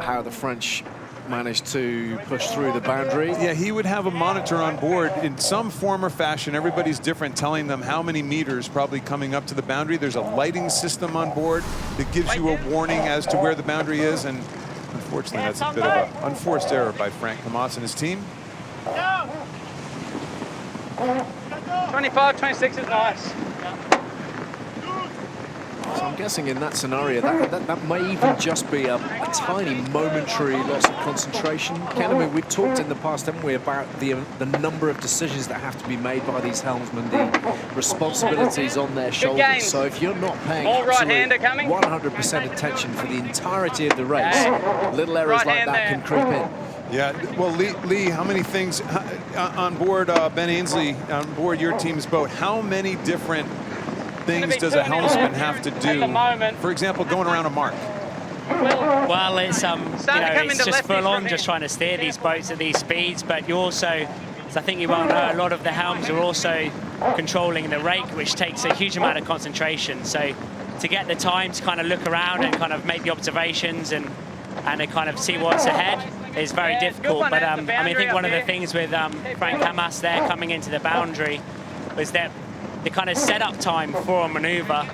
[SPEAKER 4] how the French managed to push through the boundary.
[SPEAKER 2] Yeah, he would have a monitor on board in some form or fashion. Everybody's different, telling them how many meters probably coming up to the boundary. There's a lighting system on board that gives you a warning as to where the boundary is, and unfortunately that's a bit of an unforced error by Frank Camas and his team.
[SPEAKER 12] 25, 26 is nice.
[SPEAKER 4] So I'm guessing in that scenario that may even just be a tiny momentary loss of concentration. Ken, I mean, we've talked in the past, haven't we, about the number of decisions that have to be made by these helmsmen, the responsibilities on their shoulders. So if you're not paying 100% attention for the entirety of the race, little errors like that can creep in.
[SPEAKER 2] Yeah, well, Lee, how many things on board Ben Ainsley, on board your team's boat, how many different things does a helmsman have to do? For example, going around a mark.
[SPEAKER 7] Well, it's it's just full on, just trying to steer these boats at these speeds. But you also, as I think you well know, a lot of the helms are also controlling the rake, which takes a huge amount of concentration. So to get the time to kind of look around and kind of make the observations and to kind of see what's ahead is very difficult. But I mean, I think one of the things with Frank Camas there coming into the boundary was that the kind of setup time for a maneuver,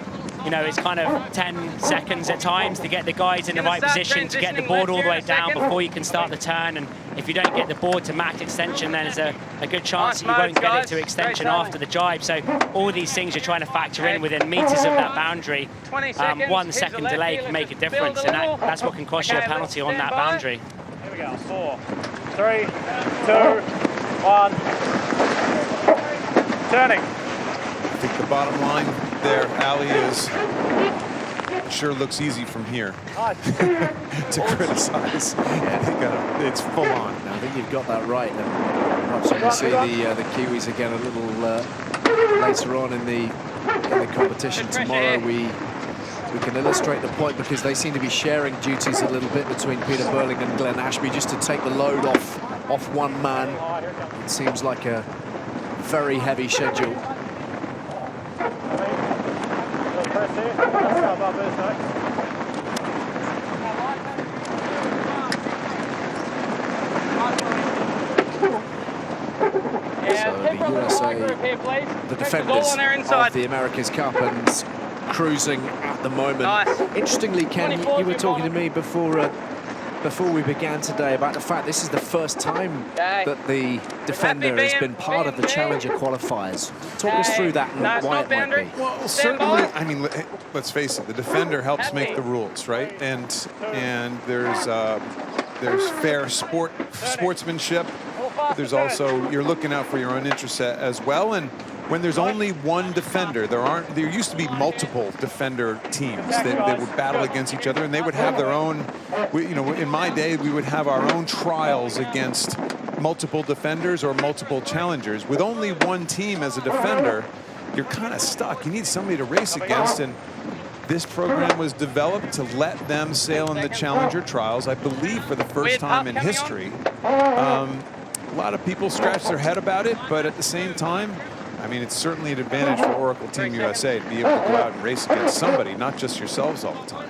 [SPEAKER 7] you know, is kind of 10 seconds at times to get the guys in the right position, to get the board all the way down before you can start the turn. And if you don't get the board to max extension, then there's a good chance that you won't get it to extension after the jibe. So all these things you're trying to factor in within meters of that boundary. 1 second delay can make a difference, and that's what can cost you a penalty on that boundary.
[SPEAKER 12] Here we go, 4, 3, 2, 1. Turning.
[SPEAKER 2] I think the bottom line there, Ali, is sure looks easy from here to criticize. It's full on.
[SPEAKER 4] I think you've got that right. And perhaps you can see the Kiwis again a little later on in the competition tomorrow. We can illustrate the point because they seem to be sharing duties a little bit between Peter Burling and Glenn Ashby, just to take the load off one man. It seems like a very heavy schedule. So the defenders of the America's Cup and cruising at the moment. Interestingly, Ken, you were talking to me before we began today about the fact this is the first time that the defender has been part of the Challenger qualifiers. Talk us through that and why it might be.
[SPEAKER 2] Well, certainly, I mean, let's face it, the defender helps make the rules, right? And there's fair sportsmanship. There's also, you're looking out for your own interests as well. And when there's only one defender, there used to be multiple defender teams that would battle against each other, and they would have their own, you know, in my day, we would have our own trials against multiple defenders or multiple challengers. With only one team as a defender, you're kind of stuck. You need somebody to race against, and this program was developed to let them sail in the Challenger trials, I believe, for the first time in history. A lot of people scratch their head about it, but at the same time, I mean, it's certainly an advantage for Oracle Team USA to be able to go out and race against somebody, not just yourselves all the time.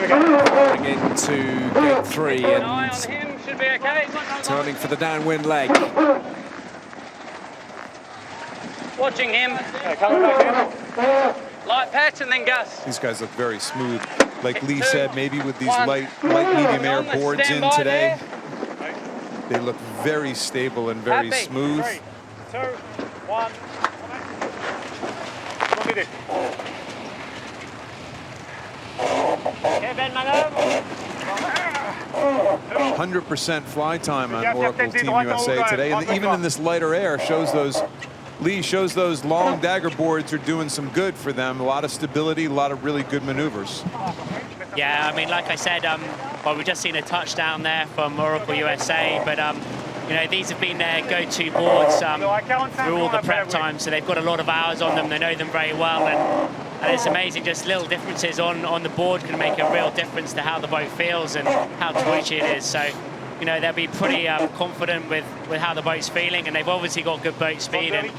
[SPEAKER 4] Going into gate 3 and turning for the downwind leg.
[SPEAKER 12] Watching him. Light patch and then Gus.
[SPEAKER 2] These guys look very smooth. Like Lee said, maybe with these light medium air boards in today, they look very stable and very smooth.
[SPEAKER 12] 3, 2, 1.
[SPEAKER 2] 100% fly time on Oracle Team USA today, and even in this lighter air Lee shows those long dagger boards are doing some good for them. A lot of stability, a lot of really good maneuvers.
[SPEAKER 7] Yeah, I mean, like I said, well, we've just seen a touchdown there from Oracle USA, but you know, these have been their go-to boards through all the prep time, so they've got a lot of hours on them. They know them very well, and it's amazing. Just little differences on the board can make a real difference to how the boat feels and how twitchy it is. So, you know, they'll be pretty confident with how the boat's feeling, and they've obviously got good boat speed and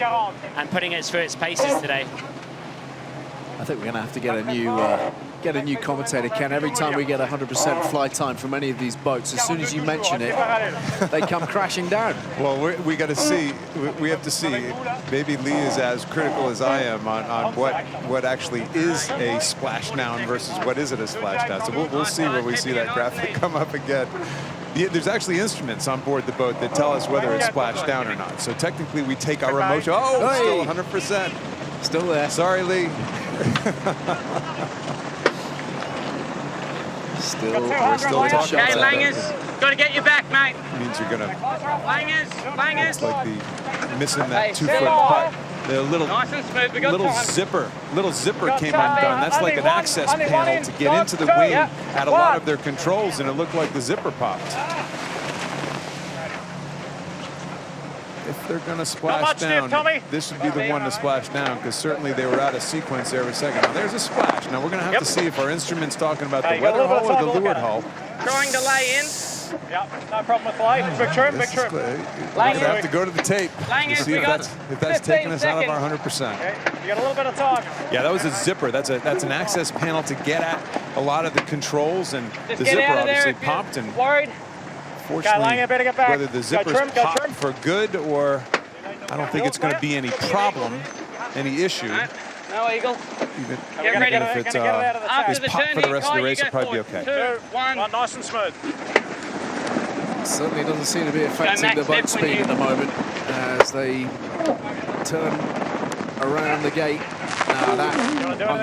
[SPEAKER 7] putting it through its paces today.
[SPEAKER 4] I think we're going to have to get a new commentator, Ken. Every time we get 100% flight time from any of these boats, as soon as you mention it, they come crashing down.
[SPEAKER 2] Well, we got to see. We have to see. Maybe Lee is as critical as I am on what actually is a splashdown versus what isn't a splashdown. So we'll see when we see that graphic come up again. There's actually instruments on board the boat that tell us whether it's splashed down or not. So technically, we take our emotion. Oh, still 100%.
[SPEAKER 4] Still there.
[SPEAKER 2] Sorry, Lee.
[SPEAKER 4] We're still talking.
[SPEAKER 12] Okay, Langers, got to get you back, mate.
[SPEAKER 2] Means you're gonna.
[SPEAKER 12] Langers.
[SPEAKER 2] It's like the missing that 2-foot putt. The little zipper came undone. That's like an access panel to get into the wing at a lot of their controls, and it looked like the zipper popped. If they're going to splash down, this would be the one to splash down, because certainly they were out of sequence there a second. Now, there's a splash. Now, we're going to have to see if our instrument's talking about the weather hull or the leeward hull.
[SPEAKER 12] Trying to lay in. Yep, no problem with lay. Big trim, big trim.
[SPEAKER 2] We're going to have to go to the tape to see if that's taking us out of our 100%.
[SPEAKER 12] Okay, you got a little bit of time.
[SPEAKER 2] Yeah, that was a zipper. That's an access panel to get at a lot of the controls, and the zipper obviously popped. And
[SPEAKER 12] worried.
[SPEAKER 2] Fortunately, whether the zipper's popped for good or I don't think it's going to be any problem, any issue.
[SPEAKER 12] No eagle.
[SPEAKER 2] Even if it is popped for the rest of the race, it'll probably be okay.
[SPEAKER 12] 2, 1. Nice and smooth.
[SPEAKER 4] Certainly doesn't seem to be affecting the boat speed at the moment as they turn around the gate. Now that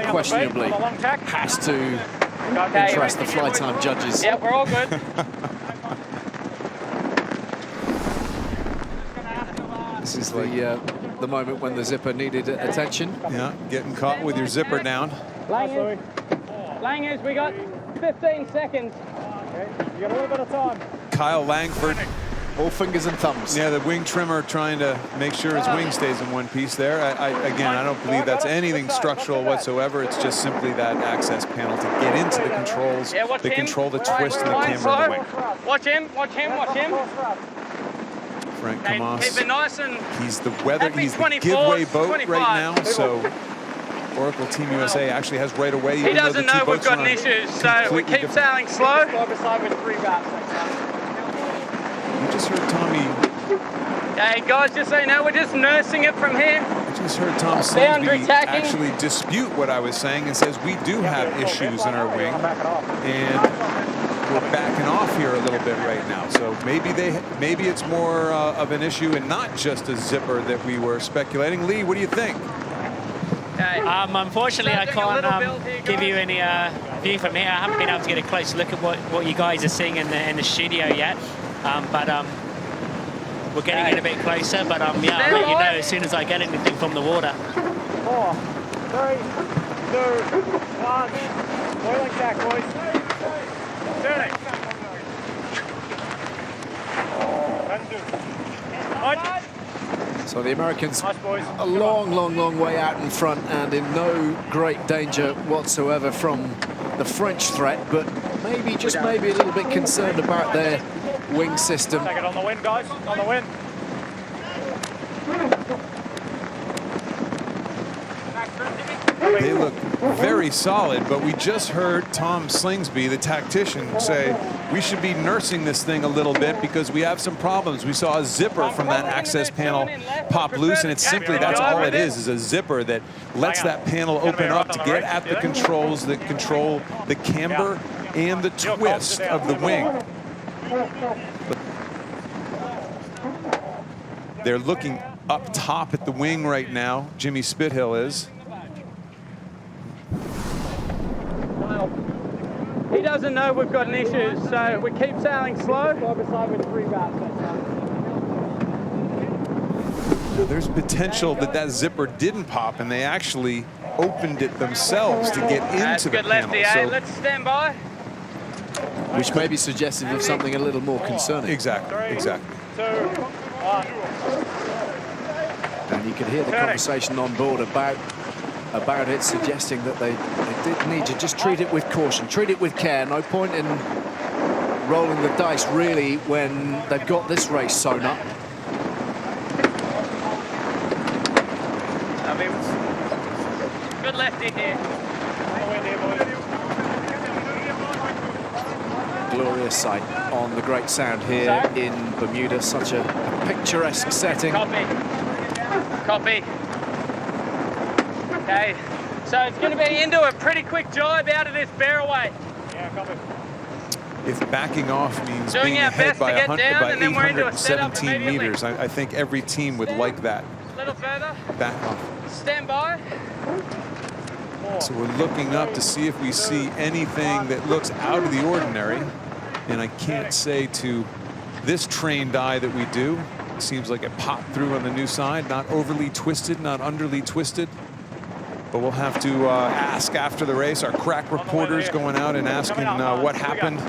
[SPEAKER 4] unquestionably has to interest the flight time judges.
[SPEAKER 12] Yeah, we're all good.
[SPEAKER 4] This is the moment when the zipper needed attention.
[SPEAKER 2] Yeah, getting caught with your zipper down.
[SPEAKER 12] Langers, we got 15 seconds. Okay, you got a little bit of time.
[SPEAKER 2] Kyle Langford.
[SPEAKER 4] All fingers and thumbs.
[SPEAKER 2] Yeah, the wing trimmer trying to make sure his wing stays in one piece there. Again, I don't believe that's anything structural whatsoever. It's just simply that access panel to get into the controls, to control the twist and the camber of the wing.
[SPEAKER 12] Watch him, watch him, watch him.
[SPEAKER 2] Frank Camas.
[SPEAKER 12] Keep it nice and
[SPEAKER 2] he's the giveaway boat right now, so Oracle Team USA actually has right away.
[SPEAKER 12] He doesn't know we've got any issues, so we keep sailing slow.
[SPEAKER 2] You just heard Tommy.
[SPEAKER 12] Hey guys, just so you know, we're just nursing it from here.
[SPEAKER 2] I just heard Tom Slingsby actually dispute what I was saying and says we do have issues in our wing, and we're backing off here a little bit right now. So maybe it's more of an issue and not just a zipper that we were speculating. Lee, what do you think?
[SPEAKER 7] Unfortunately, I can't give you any view from here. I haven't been able to get a close look at what you guys are seeing in the studio yet. But we're getting in a bit closer. But yeah, I'll let you know as soon as I get anything from the water.
[SPEAKER 12] 4, 3, 2, 1. Boiling jack, boys. Turning.
[SPEAKER 4] So the Americans a long way out in front and in no great danger whatsoever from the French threat, but maybe, just maybe, a little bit concerned about their wing system.
[SPEAKER 12] Take it on the wind, guys, on the wind.
[SPEAKER 2] They look very solid, but we just heard Tom Slingsby, the tactician, say we should be nursing this thing a little bit because we have some problems. We saw a zipper from that access panel pop loose, and it's simply, that's all it is a zipper that lets that panel open up to get at the controls that control the camber and the twist of the wing. They're looking up top at the wing right now. Jimmy Spithill is.
[SPEAKER 12] He doesn't know we've got an issue, so we keep sailing slow.
[SPEAKER 2] Now, there's potential that zipper didn't pop, and they actually opened it themselves to get into the panel.
[SPEAKER 12] So let's stand by.
[SPEAKER 4] Which may be suggestive of something a little more concerning.
[SPEAKER 2] Exactly.
[SPEAKER 12] 1.
[SPEAKER 4] And you can hear the conversation on board about it, suggesting that they did need to just treat it with caution, treat it with care. No point in rolling the dice, really, when they've got this race sewn up.
[SPEAKER 12] Good lefty here.
[SPEAKER 4] Glorious sight on the Great Sound here in Bermuda. Such a picturesque setting.
[SPEAKER 12] Copy. Okay, so it's going to be into a pretty quick jibe out of this bearaway. Yeah, copy.
[SPEAKER 2] If backing off means
[SPEAKER 12] Doing
[SPEAKER 2] being
[SPEAKER 12] our
[SPEAKER 2] ahead
[SPEAKER 12] best
[SPEAKER 2] by,
[SPEAKER 12] to get down, and then we're into a setup
[SPEAKER 2] 817
[SPEAKER 12] immediately.
[SPEAKER 2] meters, I think every team would like that.
[SPEAKER 12] A little further.
[SPEAKER 2] Back off.
[SPEAKER 12] Stand by.
[SPEAKER 2] So we're looking up to see if we see anything that looks out of the ordinary. And I can't say to this trained eye that we do. It seems like it popped through on the new side, not overly twisted, not underly twisted. But we'll have to ask after the race. Our crack reporters going out and asking what happened.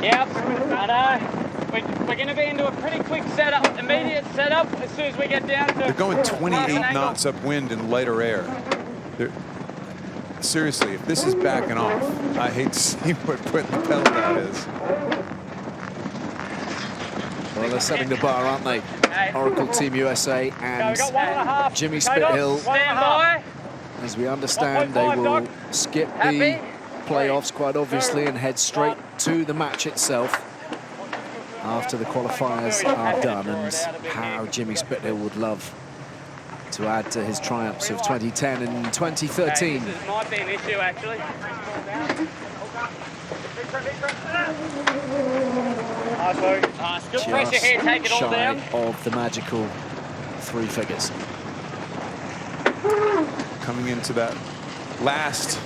[SPEAKER 12] Yep, I know. We're going to be into a pretty quick setup, immediate setup as soon as we get down to...
[SPEAKER 2] They're going 28 knots upwind in lighter air. Seriously, if this is backing off, I hate to see what putting the pedal down is.
[SPEAKER 4] Well, they're setting the bar, aren't they? Oracle Team USA and Jimmy Spithill.
[SPEAKER 12] Stand by.
[SPEAKER 4] As we understand, they will skip the playoffs quite obviously and head straight to the match itself after the qualifiers are done. And how Jimmy Spithill would love to add to his triumphs of 2010 and 2013.
[SPEAKER 12] This might be an issue, actually. Nice, good pressure here, take it all down.
[SPEAKER 4] Shy of the magical 3 figures.
[SPEAKER 2] Coming into that last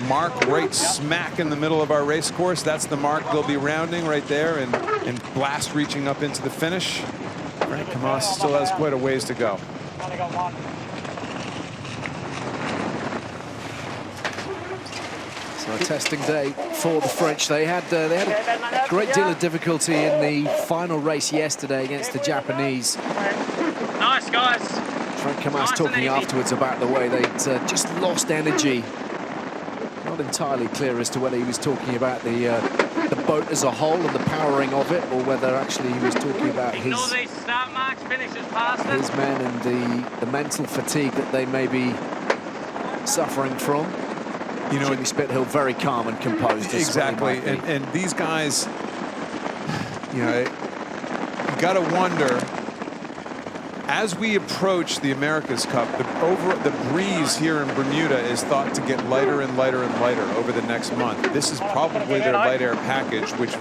[SPEAKER 2] mark right smack in the middle of our race course. That's the mark they'll be rounding right there, and blast reaching up into the finish. Frank Camas still has quite a ways to go.
[SPEAKER 12] Only got 1.
[SPEAKER 4] So a testing day for the French. They had a great deal of difficulty in the final race yesterday against the Japanese.
[SPEAKER 12] Nice, guys.
[SPEAKER 4] Frank Camas talking afterwards about the way they'd just lost energy. Not entirely clear as to whether he was talking about the boat as a whole and the powering of it, or whether actually he was talking about his men and the mental fatigue that they may be suffering from. You know, Jimmy Spithill very calm and composed.
[SPEAKER 2] Exactly, and these guys, you know, you got to wonder, as we approach the America's Cup, the breeze here in Bermuda is thought to get lighter and lighter and lighter over the next month. This is probably their light air package, which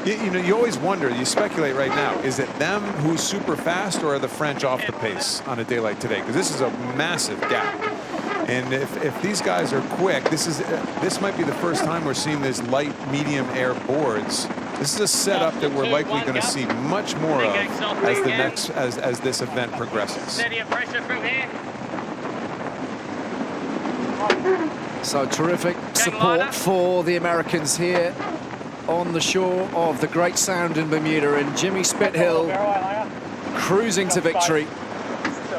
[SPEAKER 2] you know, you always wonder, you speculate right now, is it them who's super fast, or are the French off the pace on a day like today? Because this is a massive gap. And if these guys are quick, this might be the first time we're seeing these light medium air boards. This is a setup that we're likely going to see much more of as this event progresses.
[SPEAKER 12] Steady pressure from here.
[SPEAKER 4] So terrific support for the Americans here on the shore of the Great Sound in Bermuda, and Jimmy Spithill cruising to victory.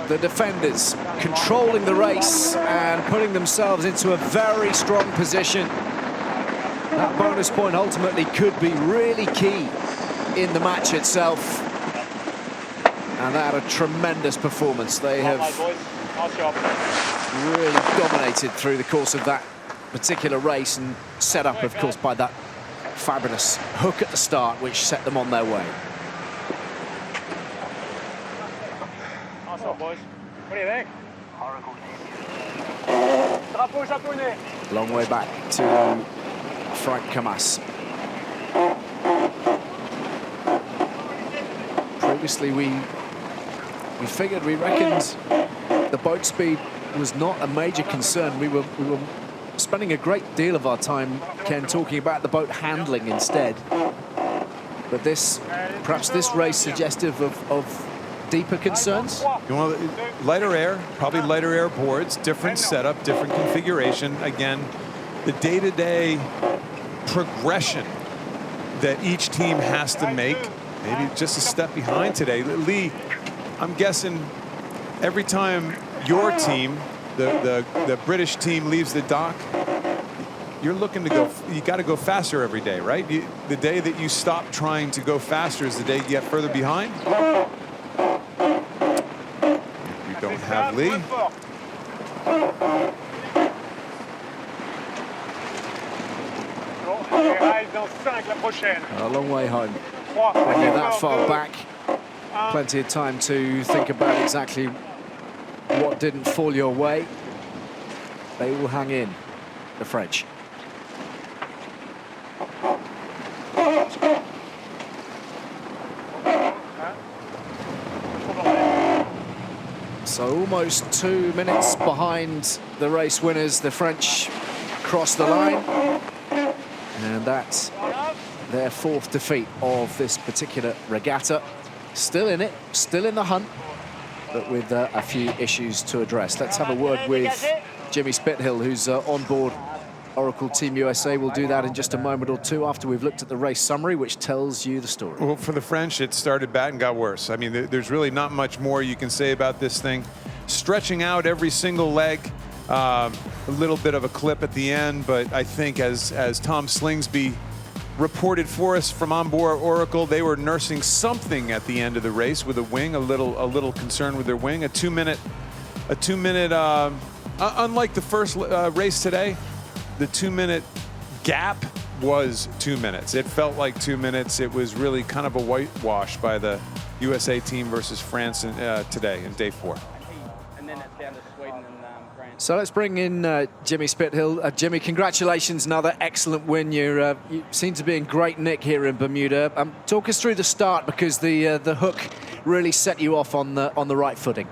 [SPEAKER 4] The defenders controlling the race and putting themselves into a very strong position. That bonus point ultimately could be really key in the match itself. And they had a tremendous performance. They have really dominated through the course of that particular race, and set up, of course, by that fabulous hook at the start, which set them on their way.
[SPEAKER 12] Nice one, boys. What do you think?
[SPEAKER 4] Long way back to Frank Camas. Previously, we reckoned the boat speed was not a major concern. We were spending a great deal of our time, Ken, talking about the boat handling instead. But perhaps this race suggestive of deeper concerns?
[SPEAKER 2] You want lighter air, probably lighter air boards, different setup, different configuration. Again, the day-to-day progression that each team has to make. Maybe just a step behind today. Lee, I'm guessing every time your team, the British team, leaves the dock, you're looking to go, you got to go faster every day, right? The day that you stop trying to go faster is the day you get further behind. We don't have Lee.
[SPEAKER 4] A long way home. When you're that far back, plenty of time to think about exactly what didn't fall your way. They will hang in, the French. So almost 2 minutes behind the race winners, the French cross the line. And that's their 4th defeat of this particular regatta. Still in it, still in the hunt, but with a few issues to address. Let's have a word with Jimmy Spithill, who's on board Oracle Team USA. We'll do that in just a moment or two after we've looked at the race summary, which tells you the story.
[SPEAKER 2] Well, for the French, it started bad and got worse. I mean, there's really not much more you can say about this thing. Stretching out every single leg, a little bit of a clip at the end, but I think as Tom Slingsby reported for us from on board Oracle, they were nursing something at the end of the race with a wing, a little concern with their wing. A two minute, unlike the first race today, the 2 minute gap was 2 minutes. It felt like 2 minutes. It was really kind of a whitewash by the USA team versus France today in day 4.
[SPEAKER 12] And then it's down to Sweden and France.
[SPEAKER 4] So let's bring in Jimmy Spithill. Jimmy, congratulations, another excellent win. You seem to be in great nick here in Bermuda. Talk us through the start, because the hook really set you off on the right footing.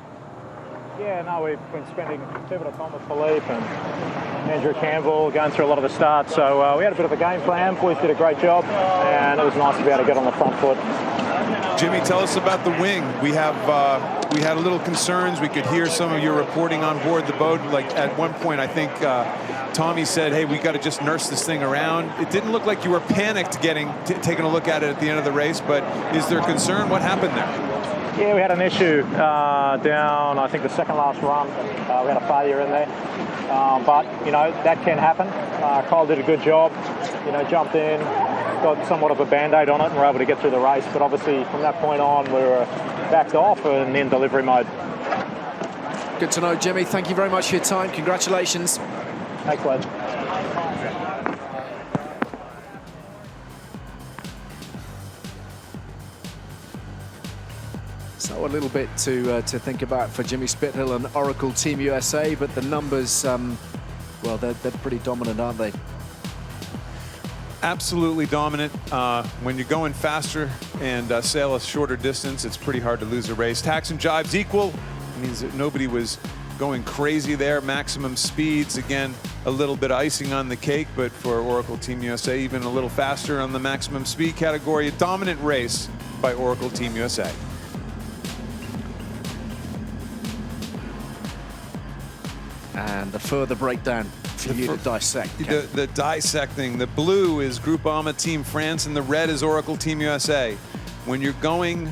[SPEAKER 11] Yeah, no, we've been spending a fair bit of time with Philippe and Andrew Campbell going through a lot of the starts. So we had a bit of a game plan. Boys did a great job, and it was nice to be able to get on the front foot.
[SPEAKER 2] Jimmy, tell us about the wing. We had a little concerns. We could hear some of your reporting on board the boat. Like at one point, I think Tommy said, "Hey, we got to just nurse this thing around." It didn't look like you were panicked taking a look at it at the end of the race, but is there concern? What happened there?
[SPEAKER 11] Yeah, we had an issue down, I think, the second last run. We had a failure in there. But, you know, that can happen. Kyle did a good job, you know, jumped in, got somewhat of a Band-Aid on it, and were able to get through the race. But obviously, from that point on, we were backed off and in delivery mode.
[SPEAKER 4] Good to know, Jimmy. Thank you very much for your time. Congratulations.
[SPEAKER 11] Thanks, Wes.
[SPEAKER 4] So a little bit to think about for Jimmy Spithill and Oracle Team USA, but the numbers, well, they're pretty dominant, aren't they?
[SPEAKER 2] Absolutely dominant. When you're going faster and sail a shorter distance, it's pretty hard to lose a race. Tacks and jives equal. It means that nobody was going crazy there. Maximum speeds, again, a little bit of icing on the cake, but for Oracle Team USA, even a little faster on the maximum speed category. A dominant race by Oracle Team USA.
[SPEAKER 4] And the further breakdown for you to dissect.
[SPEAKER 2] The dissecting. The blue is Groupama Team France and the red is Oracle Team USA. When you're going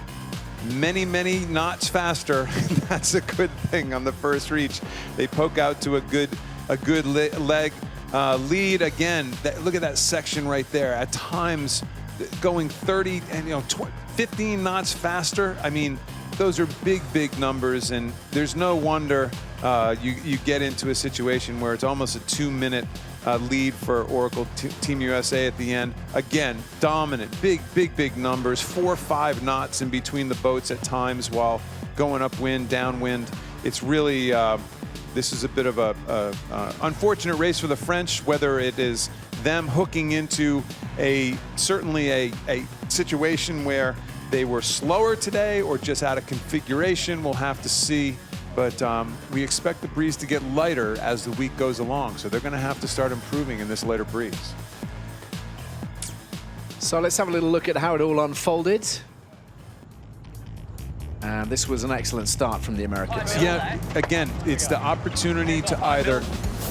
[SPEAKER 2] many knots faster, that's a good thing on the first reach. They poke out to a good leg lead. Again, look at that section right there. At times going 30 and 15 knots faster. I mean, those are big numbers, and there's no wonder you get into a situation where it's almost a 2 minute lead for Oracle Team USA at the end. Again, dominant, big numbers, 4 or 5 knots in between the boats at times while going upwind, downwind. It's really, this is a bit of a unfortunate race for the French, whether it is them hooking into certainly a situation where they were slower today or just out of configuration. We'll have to see. But we expect the breeze to get lighter as the week goes along. So they're going to have to start improving in this lighter breeze.
[SPEAKER 4] So let's have a little look at how it all unfolded. And this was an excellent start from the Americans.
[SPEAKER 2] Yeah, again, it's the opportunity to either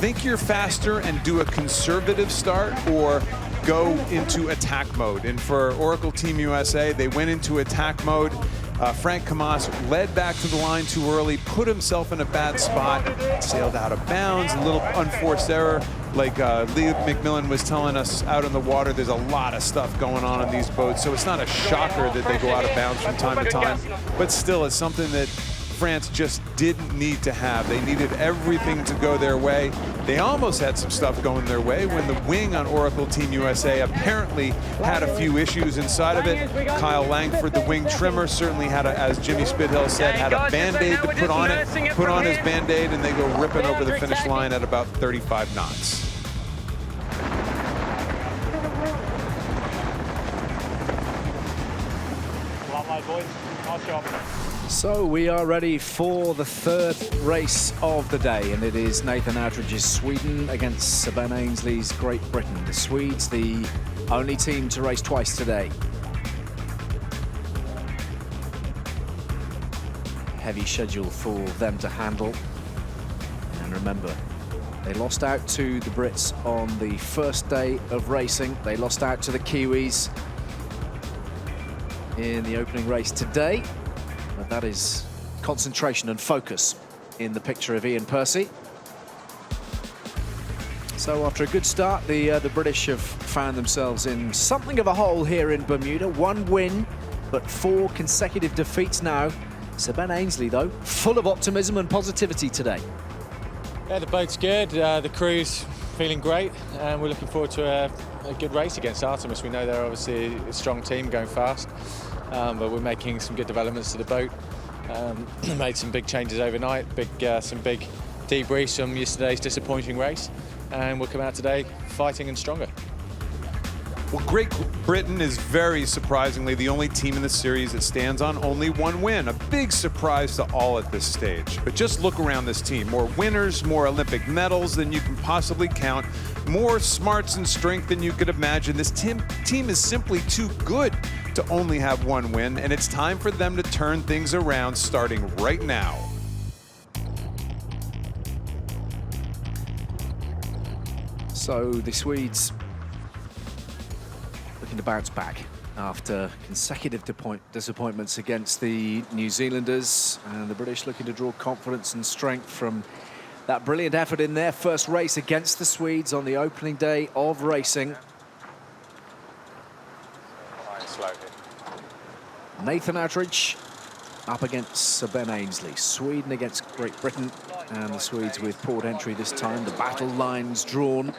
[SPEAKER 2] think you're faster and do a conservative start, or go into attack mode. And for Oracle Team USA, they went into attack mode. Frank Camas led back to the line too early, put himself in a bad spot, sailed out of bounds, a little unforced error. Like Lee McMillan was telling us out in the water, there's a lot of stuff going on these boats, so it's not a shocker that they go out of bounds from time to time, but still it's something that France just didn't need to have. They needed everything to go their way. They almost had some stuff going their way when the wing on Oracle Team USA apparently had a few issues inside of it. Kyle Langford, the wing trimmer, certainly had, as Jimmy Spithill said, had a Band-Aid to put on it, put on his Band-Aid, and they go ripping over the finish line at about 35 knots.
[SPEAKER 4] So we are ready for the third race of the day, and it is Nathan Outridge's Sweden against Sir Ben Ainsley's Great Britain. The Swedes, the only team to race twice today. Heavy schedule for them to handle. And remember, they lost out to the Brits on the first day of racing. They lost out to the Kiwis in the opening race today. But that is concentration and focus in the picture of Ian Percy. So after a good start, the British have found themselves in something of a hole here in Bermuda. One win, but 4 consecutive defeats now. Sir Ben Ainsley, though, full of optimism and positivity today.
[SPEAKER 13] Yeah, the boat's good, the crew's feeling great, and we're looking forward to a good race against Artemis. We know they're obviously a strong team going fast. But we're making some good developments to the boat. Made some big changes overnight, some big debriefs from yesterday's disappointing race, and we'll come out today fighting and stronger.
[SPEAKER 2] Well, Great Britain is very surprisingly the only team in the series that stands on only 1 win. A big surprise to all at this stage. But just look around this team. More winners, more Olympic medals than you can possibly count, more smarts and strength than you could imagine. This team is simply too good to only have 1 win, and it's time for them to turn things around starting right now.
[SPEAKER 4] So the Swedes looking to bounce back after consecutive disappointments against the New Zealanders, and the British looking to draw confidence and strength from that brilliant effort in their first race against the Swedes on the opening day of racing. Nathan Outridge up against Sir Ben Ainsley. Sweden against Great Britain, and the Swedes with port entry this time. The battle lines drawn.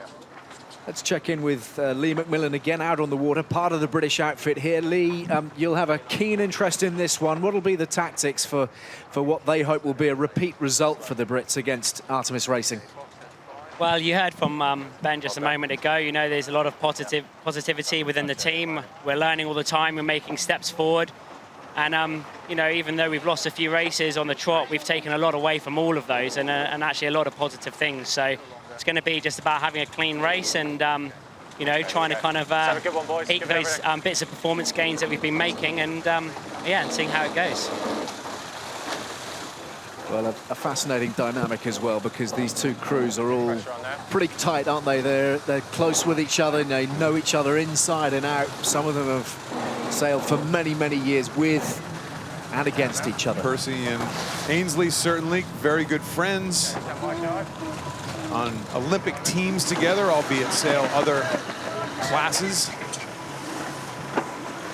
[SPEAKER 4] Let's check in with Lee McMillan again out on the water, part of the British outfit here. Lee, you'll have a keen interest in this one. What will be the tactics for what they hope will be a repeat result for the Brits against Artemis Racing?
[SPEAKER 7] Well, you heard from Ben just a moment ago. You know, there's a lot of positivity within the team. We're learning all the time. We're making steps forward. And, you know, even though we've lost a few races on the trot, we've taken a lot away from all of those and actually a lot of positive things. So it's going to be just about having a clean race and, you know, trying to kind of eke those bits of performance gains that we've been making and, yeah, and seeing how it goes.
[SPEAKER 4] Well, a fascinating dynamic as well, because these two crews are all pretty tight, aren't they? They're close with each other. They know each other inside and out. Some of them have sailed for many, many years with and against each other.
[SPEAKER 2] Percy and Ainsley certainly very good friends on Olympic teams together, albeit sail other classes.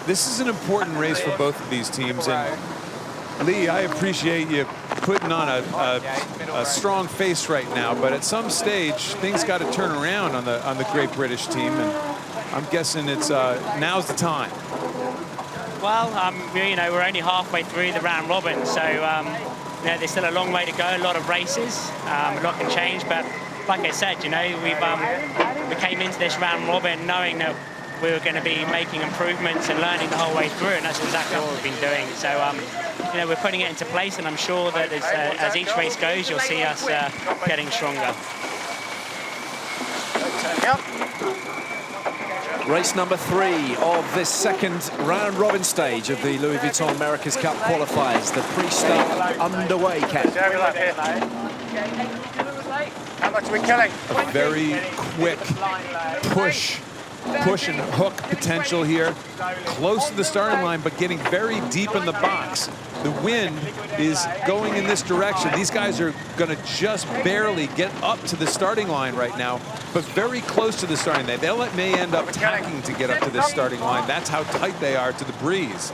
[SPEAKER 2] This is an important race for both of these teams, and Lee, I appreciate you putting on a strong face right now, but at some stage things got to turn around on the Great British team, and I'm guessing it's now's the time.
[SPEAKER 7] Well, you know, we're only halfway through the round robin, so you know, there's still a long way to go. A lot of races, a lot can change, but like I said, you know, we came into this round robin knowing that we were going to be making improvements and learning the whole way through, and that's exactly what we've been doing. So, you know, we're putting it into place, and I'm sure that as each race goes, you'll see us getting stronger.
[SPEAKER 4] Race number 3 of this second round-robin stage of the Louis Vuitton America's Cup qualifiers. The pre-start underway, Ken.
[SPEAKER 2] How much are we killing? A very quick push push and hook potential here. Close to the starting line, but getting very deep in the box. The wind is going in this direction. These guys are going to just barely get up to the starting line right now, but very close to the starting line. They may end up tacking to get up to this starting line. That's how tight they are to the breeze.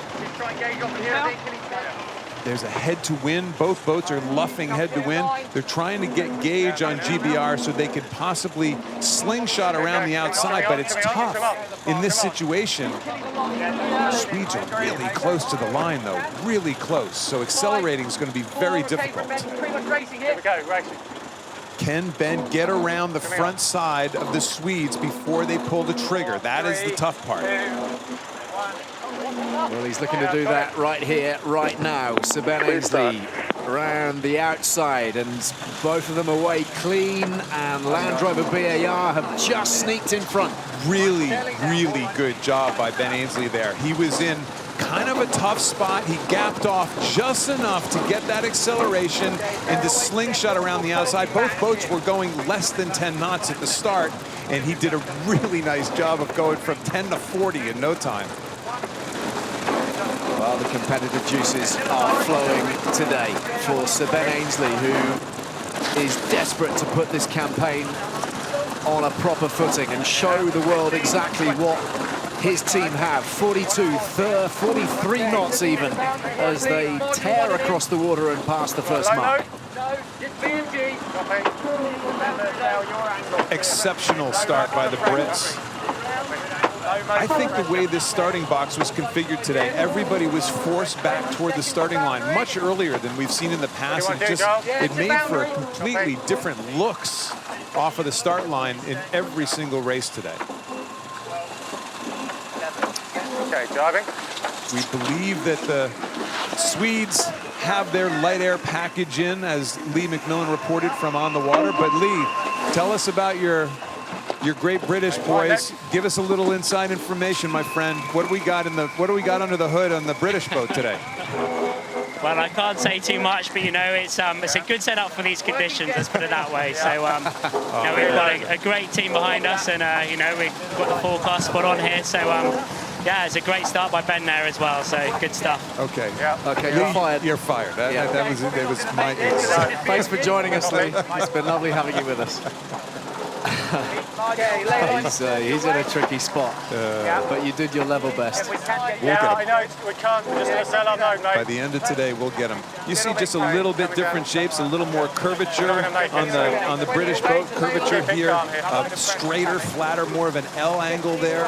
[SPEAKER 2] There's a head to win. Both boats are luffing head to win. They're trying to get gauge on GBR so they could possibly slingshot around the outside, but it's tough in this situation. Swedes are really close to the line, though, really close. So accelerating is going to be very difficult. Can Ben get around the front side of the Swedes before they pull the trigger? That is the tough part.
[SPEAKER 4] Well, he's looking to do that right here, right now. Sir Ben Ainsley around the outside, and both of them away clean, and Land Rover BAR have just sneaked in front.
[SPEAKER 2] Really, really good job by Ben Ainsley there. He was in kind of a tough spot. He gapped off just enough to get that acceleration and to slingshot around the outside. Both boats were going less than 10 knots at the start, and he did a really nice job of going from 10 to 40 in no time.
[SPEAKER 4] Well, the competitive juices are flowing today for Sir Ben Ainsley, who is desperate to put this campaign on a proper footing and show the world exactly what his team have. 43 knots even, as they tear across the water and past the first mark.
[SPEAKER 2] Exceptional start by the Brits. I think the way this starting box was configured today, everybody was forced back toward the starting line much earlier than we've seen in the past. It made for a completely different looks off of the start line in every single race today.
[SPEAKER 8] Okay, driving.
[SPEAKER 2] We believe that the Swedes have their light air package in, as Lee McMillan reported from On the Water. But Lee, tell us about your Great British boys. Give us a little inside information, my friend. What do we got under the hood on the British boat today?
[SPEAKER 7] Well, I can't say too much, but you know, it's a good setup for these conditions. Let's put it that way. So you know, we've got a great team behind us, and you know, we've got the forecast spot on here. So yeah, it's a great start by Ben there as well. So good stuff.
[SPEAKER 2] Okay.
[SPEAKER 8] Yeah.
[SPEAKER 4] Okay, you're fired.
[SPEAKER 2] You're fired. That was my.
[SPEAKER 4] Thanks for joining us, Lee. It's been lovely having you with us. He's in a tricky spot, but you did your level best.
[SPEAKER 8] I know, we can't, we're just going to sell our no, mate.
[SPEAKER 2] By the end of today, we'll get them. You see just a little bit different shapes, a little more curvature on the British boat. Curvature here, straighter, flatter, more of an L angle there.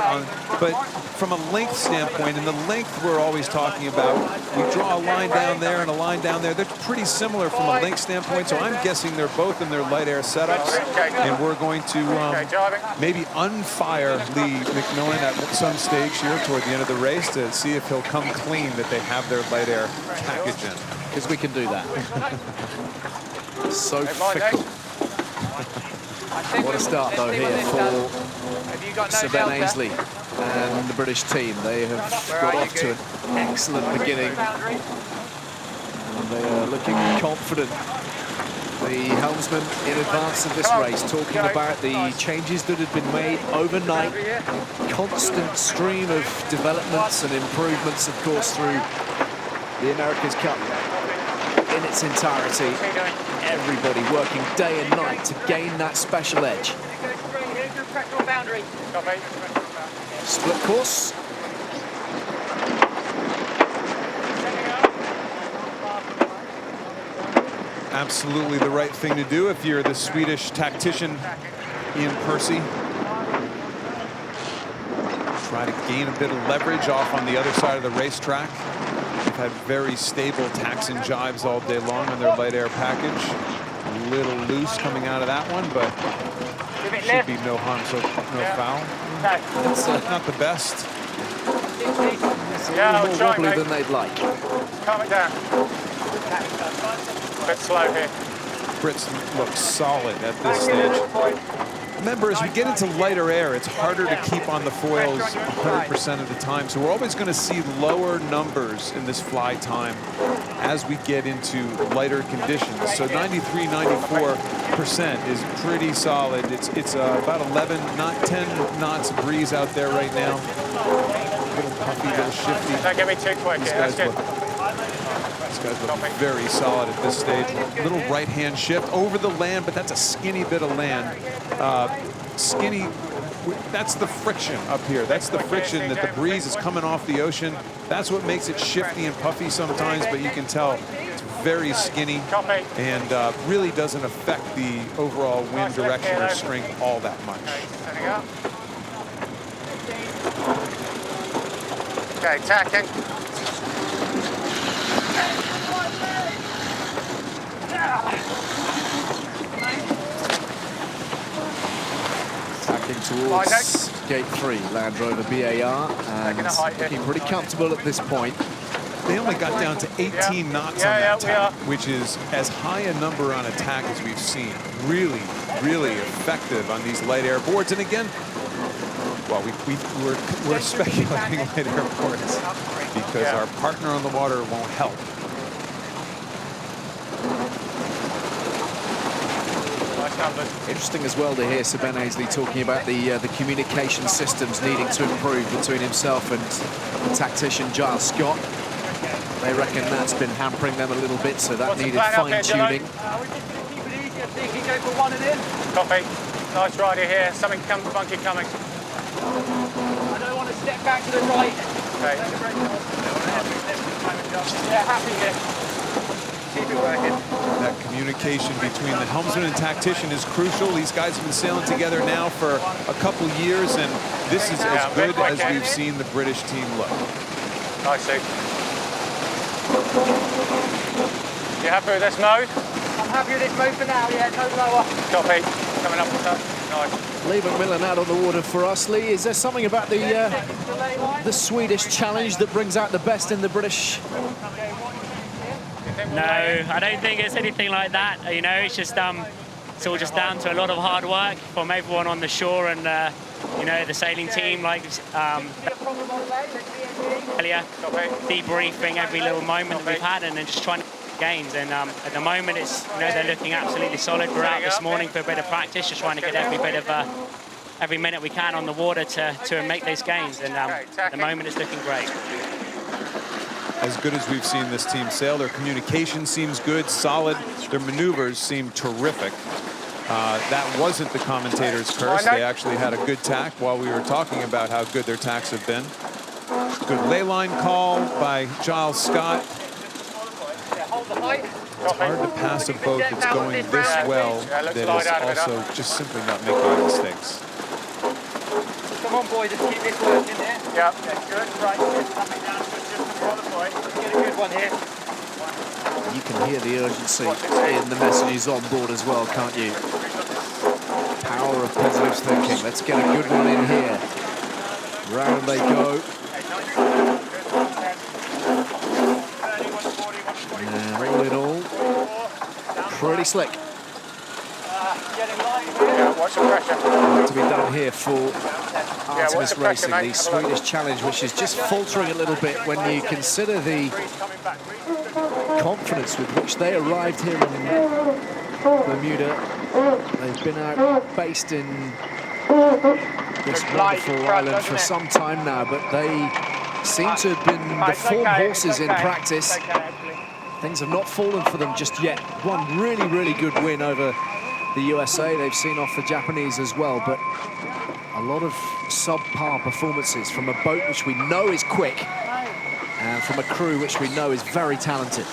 [SPEAKER 2] But from a length standpoint, and the length we're always talking about, we draw a line down there and a line down there. They're pretty similar from a length standpoint, so I'm guessing they're both in their light air setups, and we're going to maybe unfire Lee McMillan at some stage here toward the end of the race to see if he'll come clean that they have their light air package in.
[SPEAKER 4] Because we can do that. So fickle. What a start, though, here for Sir Ben Ainsley and the British team. They have got off to an excellent beginning. And they are looking confident. The helmsman in advance of this race talking about the changes that had been made overnight. Constant stream of developments and improvements, of course, through the America's Cup in its entirety. Everybody working day and night to gain that special edge. Split course.
[SPEAKER 2] Absolutely the right thing to do if you're the Swedish tactician, Ian Percy. Try to gain a bit of leverage off on the other side of the racetrack. They've had very stable tacks and jibes all day long on their light air package. A little loose coming out of that one, but should be no harm, so no foul. It's not the best.
[SPEAKER 4] It's a little more wobbly than they'd like.
[SPEAKER 8] Calm it down. A bit slow here.
[SPEAKER 2] Brits look solid at this stage. Remember, as we get into lighter air, it's harder to keep on the foils 100% of the time. So we're always going to see lower numbers in this fly time as we get into lighter conditions. So 93, 94% is pretty solid. It's about 11, not 10 knots of breeze out there right now. A little puffy, a little shifty.
[SPEAKER 8] Don't get me too quick.
[SPEAKER 2] These guys look very solid at this stage. Little right-hand shift over the land, but that's a skinny bit of land. Skinny, that's the friction up here. That's the friction that the breeze is coming off the ocean. That's what makes it shifty and puffy sometimes, but you can tell it's very skinny and really doesn't affect the overall wind direction or strength all that much.
[SPEAKER 8] Okay, tacking.
[SPEAKER 4] Tacking towards gate 3, Land Rover BAR, and looking pretty comfortable at this point.
[SPEAKER 2] They only got down to 18 knots on that tack, which is as high a number on a tack as we've seen. Really, really effective on these light air boards. And again, well, we're speculating light air boards because our partner on the water won't help.
[SPEAKER 4] Interesting as well to hear Sir Ben Aisley talking about the communication systems needing to improve between himself and the tactician Giles Scott. They reckon that's been hampering them a little bit, so that needed fine-tuning.
[SPEAKER 8] Copy. Nice rider here. Something funky coming.
[SPEAKER 12] I don't want to step back to the right.
[SPEAKER 8] Okay.
[SPEAKER 12] Yeah, happy here. Keep it working.
[SPEAKER 2] That communication between the helmsman and tactician is crucial. These guys have been sailing together now for a couple years, and this is as good as we've seen the British team look.
[SPEAKER 8] Nice, Sue. You happy with this mode?
[SPEAKER 12] I'm happy with this mode for now, yeah, no lower.
[SPEAKER 8] Copy. Coming up with that. Nice.
[SPEAKER 4] Lee McMillan out on the water for us. Lee, is there something about the Swedish challenge that brings out the best in the British?
[SPEAKER 7] No, I don't think it's anything like that. You know, it's just it's all just down to a lot of hard work from everyone on the shore and you know, the sailing team, like earlier, debriefing every little moment that we've had and then just trying to gains. And at the moment, it's, you know, they're looking absolutely solid. We're out this morning for a bit of practice, just trying to get every bit of every minute we can on the water to make these gains. And at the moment, it's looking great.
[SPEAKER 2] As good as we've seen this team sail, their communication seems good, solid. Their maneuvers seem terrific. That wasn't the commentator's curse. They actually had a good tack while we were talking about how good their tacks have been. Good ley line call by Giles Scott. It's hard to pass a boat that's going this well that is also just simply not making any mistakes.
[SPEAKER 12] Come on, boys, just keep this working there.
[SPEAKER 8] Yeah.
[SPEAKER 12] Okay, good. Right, coming down to just before the point. Get a good one here.
[SPEAKER 4] You can hear the urgency in the messages on board as well, can't you? Power of positive thinking. Let's get a good one in here. Round they go. And all in all, pretty slick.
[SPEAKER 8] Yeah, watch the pressure.
[SPEAKER 4] Work to be done here for Artemis Racing, the Swedish challenge, which is just faltering a little bit when you consider the confidence with which they arrived here in Bermuda. They've been out based in this wonderful island for some time now, but they seem to have been the form horses in practice. Things have not fallen for them just yet. One really, really good win over the USA. They've seen off the Japanese as well, but a lot of subpar performances from a boat which we know is quick and from a crew which we know is very talented.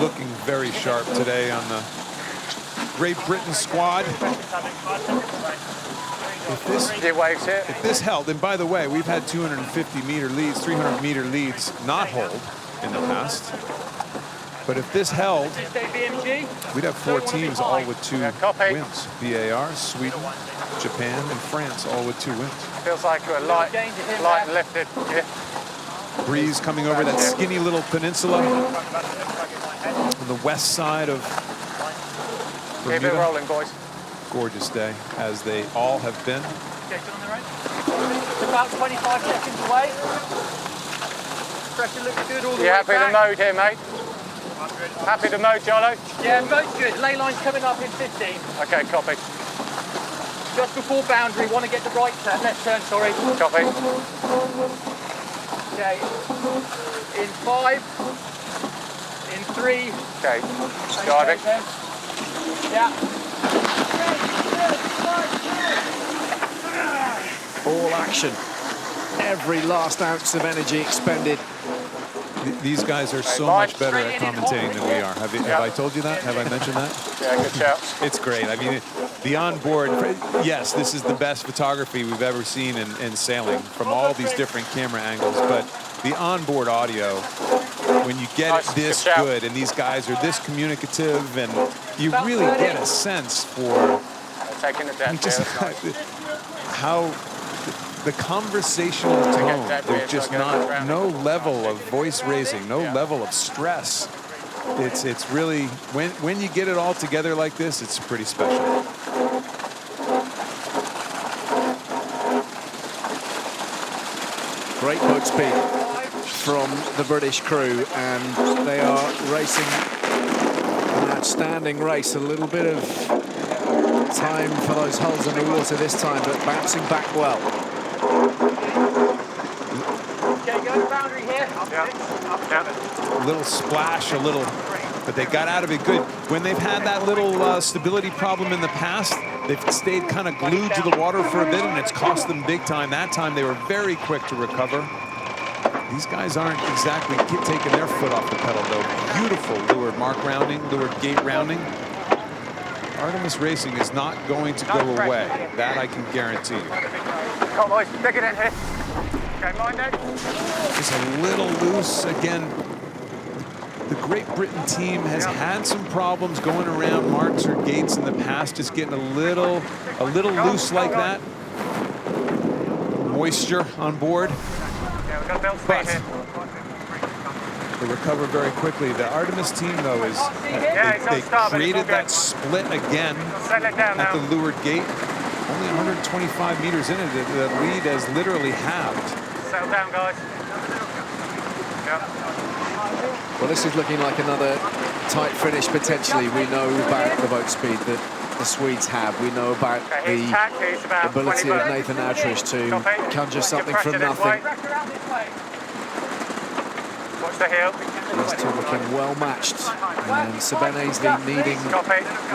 [SPEAKER 2] Looking very sharp today on the Great Britain squad. If this held, and by the way, we've had 250-meter leads, 300-meter leads not hold in the past. But if this held, we'd have 4 teams all with 2 wins. BAR, Sweden, Japan, and France all with 2 wins.
[SPEAKER 8] Feels like we're light and lifted. Yeah.
[SPEAKER 2] breeze coming over that skinny little peninsula on the west side of Bermuda.
[SPEAKER 14] Keep it rolling, boys.
[SPEAKER 2] Gorgeous day, as they all have been.
[SPEAKER 12] It's about 25 seconds away. Pressure looks good all the way
[SPEAKER 14] You happy
[SPEAKER 12] back.
[SPEAKER 14] to mode here, mate? Happy to mode, Charlo?
[SPEAKER 12] Yeah, mode's good. Ley line's coming up in 15.
[SPEAKER 14] Okay, copy.
[SPEAKER 12] Just before boundary, want to get the right turn, left turn, sorry.
[SPEAKER 14] Copy.
[SPEAKER 12] Okay. In 5. In 3.
[SPEAKER 14] Okay. Driving.
[SPEAKER 12] Yeah.
[SPEAKER 4] All action. Every last ounce of energy expended.
[SPEAKER 2] These guys are so much better at commentating than we are. Have I told you that? Have I mentioned that?
[SPEAKER 14] Yeah, good shout.
[SPEAKER 2] It's great. I mean, the onboard, yes, this is the best photography we've ever seen in sailing from all these different camera angles, but the onboard audio, when you get it this good and these guys are this communicative, and you really get a sense for
[SPEAKER 14] taking the depth
[SPEAKER 2] just how the conversational tone, there's just no level of voice raising, no level of stress. It's really, when you get it all together like this, it's pretty special.
[SPEAKER 4] Great boat speed from the British crew, and they are racing an outstanding race. A little bit of time for those hulls in the water this time, but bouncing back well.
[SPEAKER 12] Okay, go to boundary here.
[SPEAKER 2] A little splash, but they got out of it good. When they've had that little stability problem in the past, they've stayed kind of glued to the water for a bit, and it's cost them big time. That time they were very quick to recover. These guys aren't exactly taking their foot off the pedal, though. Beautiful leeward mark rounding, leeward gate rounding. Artemis Racing is not going to go away. That I can guarantee you.
[SPEAKER 14] Come on, boys, stick it in here. Okay, mind it.
[SPEAKER 2] Just a little loose. Again, the Great Britain team has had some problems going around marks or gates in the past, just getting a little loose like that. Moisture on board. But they recover very quickly. The Artemis team, though, is they created that split again at the leeward gate. Only 125 meters in it. The lead has literally halved.
[SPEAKER 14] Settle down, guys.
[SPEAKER 4] Well, this is looking like another tight finish potentially. We know about the boat speed that the Swedes have. We know about the ability of Nathan Outridge to conjure something from nothing.
[SPEAKER 14] Watch the heel.
[SPEAKER 4] These two looking well matched, and Seben Aisley needing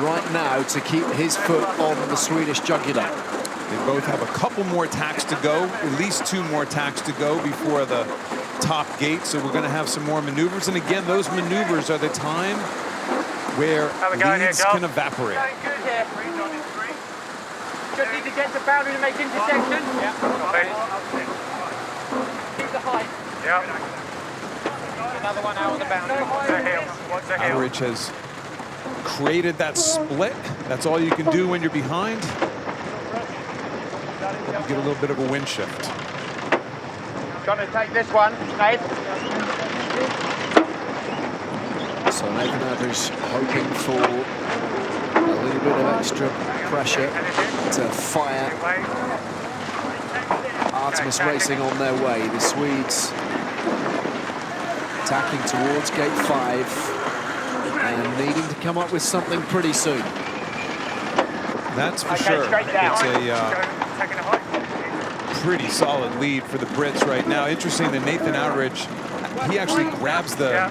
[SPEAKER 4] right now to keep his foot on the Swedish jugular.
[SPEAKER 2] They both have a couple more tacks to go, at least 2 more tacks to go before the top gate, so we're going to have some more maneuvers. And again, those maneuvers are the time where leads can evaporate.
[SPEAKER 12] Good here. Just need to get to boundary to make intersection. Keep the height.
[SPEAKER 14] Yeah. Another one out on the boundary. Watch the heel. Watch the heel.
[SPEAKER 2] Outridge has created that split. That's all you can do when you're behind. You get a little bit of a wind shift.
[SPEAKER 14] Gonna take this one, Nate.
[SPEAKER 4] So Nathan Outridge hoping for a little bit of extra pressure to fire Artemis Racing on their way. The Swedes attacking towards gate 5 and needing to come up with something pretty soon.
[SPEAKER 2] That's for sure. It's a pretty solid lead for the Brits right now. Interesting that Nathan Outridge, he actually grabs the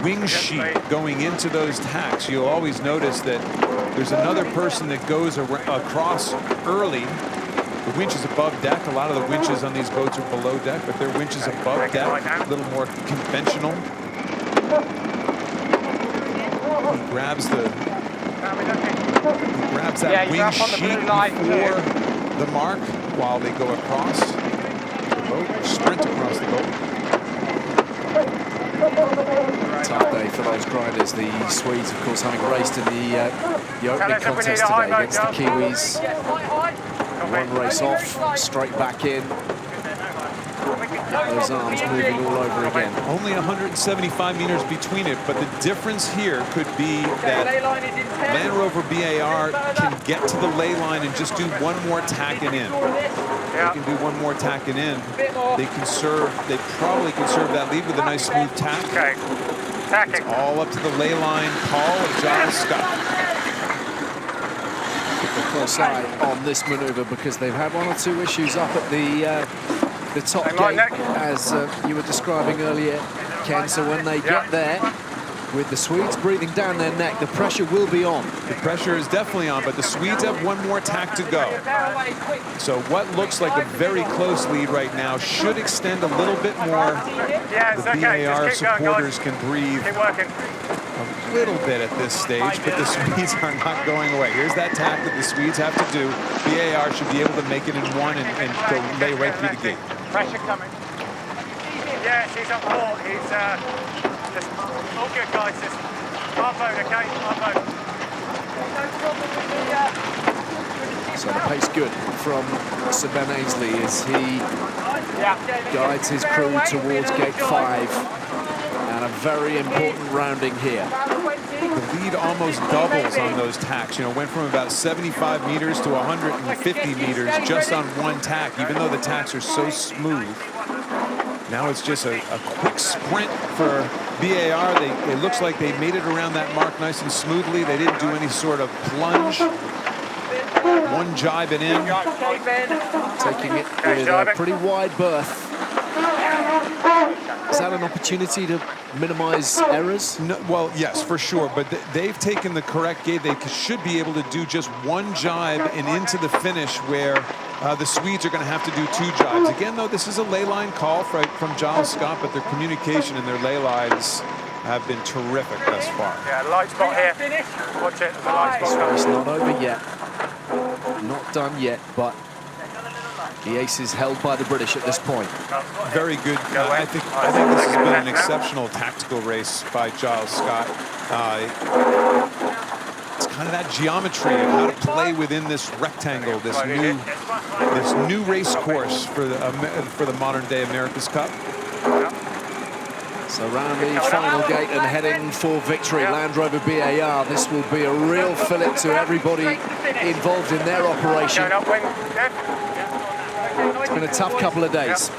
[SPEAKER 2] wing sheet going into those tacks. You'll always notice that there's another person that goes across early. The winch is above deck. A lot of the winches on these boats are below deck, but their winch is above deck, a little more conventional. He grabs that wing sheet before the mark while they go across the boat, sprint across the boat.
[SPEAKER 4] Tough day for those grinders. The Swedes, of course, having raced in the opening contest today against the Kiwis. One race off, straight back in. Those arms moving all over again.
[SPEAKER 2] Only 175 meters between it, but the difference here could be that Land Rover BAR can get to the ley line and just do one more tacking in. They can do one more tacking in. They probably conserve that lead with a nice smooth tack. It's all up to the ley line call of Giles Scott.
[SPEAKER 4] Keep a close eye on this manoeuvre because they've had one or two issues up at the top gate, as you were describing earlier, Ken. So when they get there, with the Swedes breathing down their neck, the pressure will be on.
[SPEAKER 2] The pressure is definitely on, but the Swedes have one more tack to go. So what looks like a very close lead right now should extend a little bit more. The BAR supporters can breathe a little bit at this stage, but the Swedes are not going away. Here's that tack that the Swedes have to do. BAR should be able to make it in one and go lay right through the gate.
[SPEAKER 14] Pressure coming. Yes, he's on board. He's just all good, guys. Just our vote, okay? Our vote.
[SPEAKER 4] So the pace good from Sir Ben Ainsley as he guides his crew towards gate 5. And a very important rounding here.
[SPEAKER 2] The lead almost doubles on those tacks. You know, went from about 75 meters to 150 meters just on one tack, even though the tacks are so smooth. Now it's just a quick sprint for BAR. It looks like they made it around that mark nice and smoothly. They didn't do any sort of plunge. One jibing in.
[SPEAKER 4] Taking it with a pretty wide berth. Is that an opportunity to minimize errors?
[SPEAKER 2] No, well, yes, for sure. But they've taken the correct gate. They should be able to do just one jibe and into the finish, where the Swedes are going to have to do 2 jibes. Again, though, this is a ley line call from Giles Scott, but their communication and their ley lines have been terrific thus far.
[SPEAKER 14] Yeah, light spot here. Watch it, the light spot.
[SPEAKER 4] It's not over yet. Not done yet, but the ace is held by the British at this point.
[SPEAKER 2] Very good. I think this has been an exceptional tactical race by Giles Scott. It's kind of that geometry of how to play within this rectangle, this new race course for the modern day America's Cup.
[SPEAKER 4] So around the final gate and heading for victory, Land Rover BAR. This will be a real fillip to everybody involved in their operation. It's been a tough couple of days.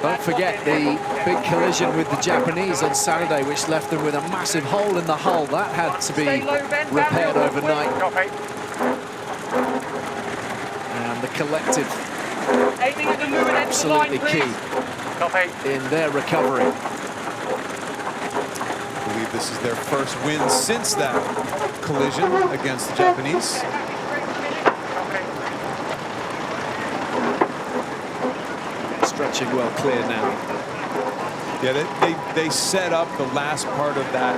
[SPEAKER 4] Don't forget the big collision with the Japanese on Saturday, which left them with a massive hole in the hull. That had to be repaired overnight. And the collective, absolutely key in their recovery.
[SPEAKER 2] I believe this is their first win since that collision against the Japanese.
[SPEAKER 4] Stretching well clear now.
[SPEAKER 2] Yeah, they set up the last part of that.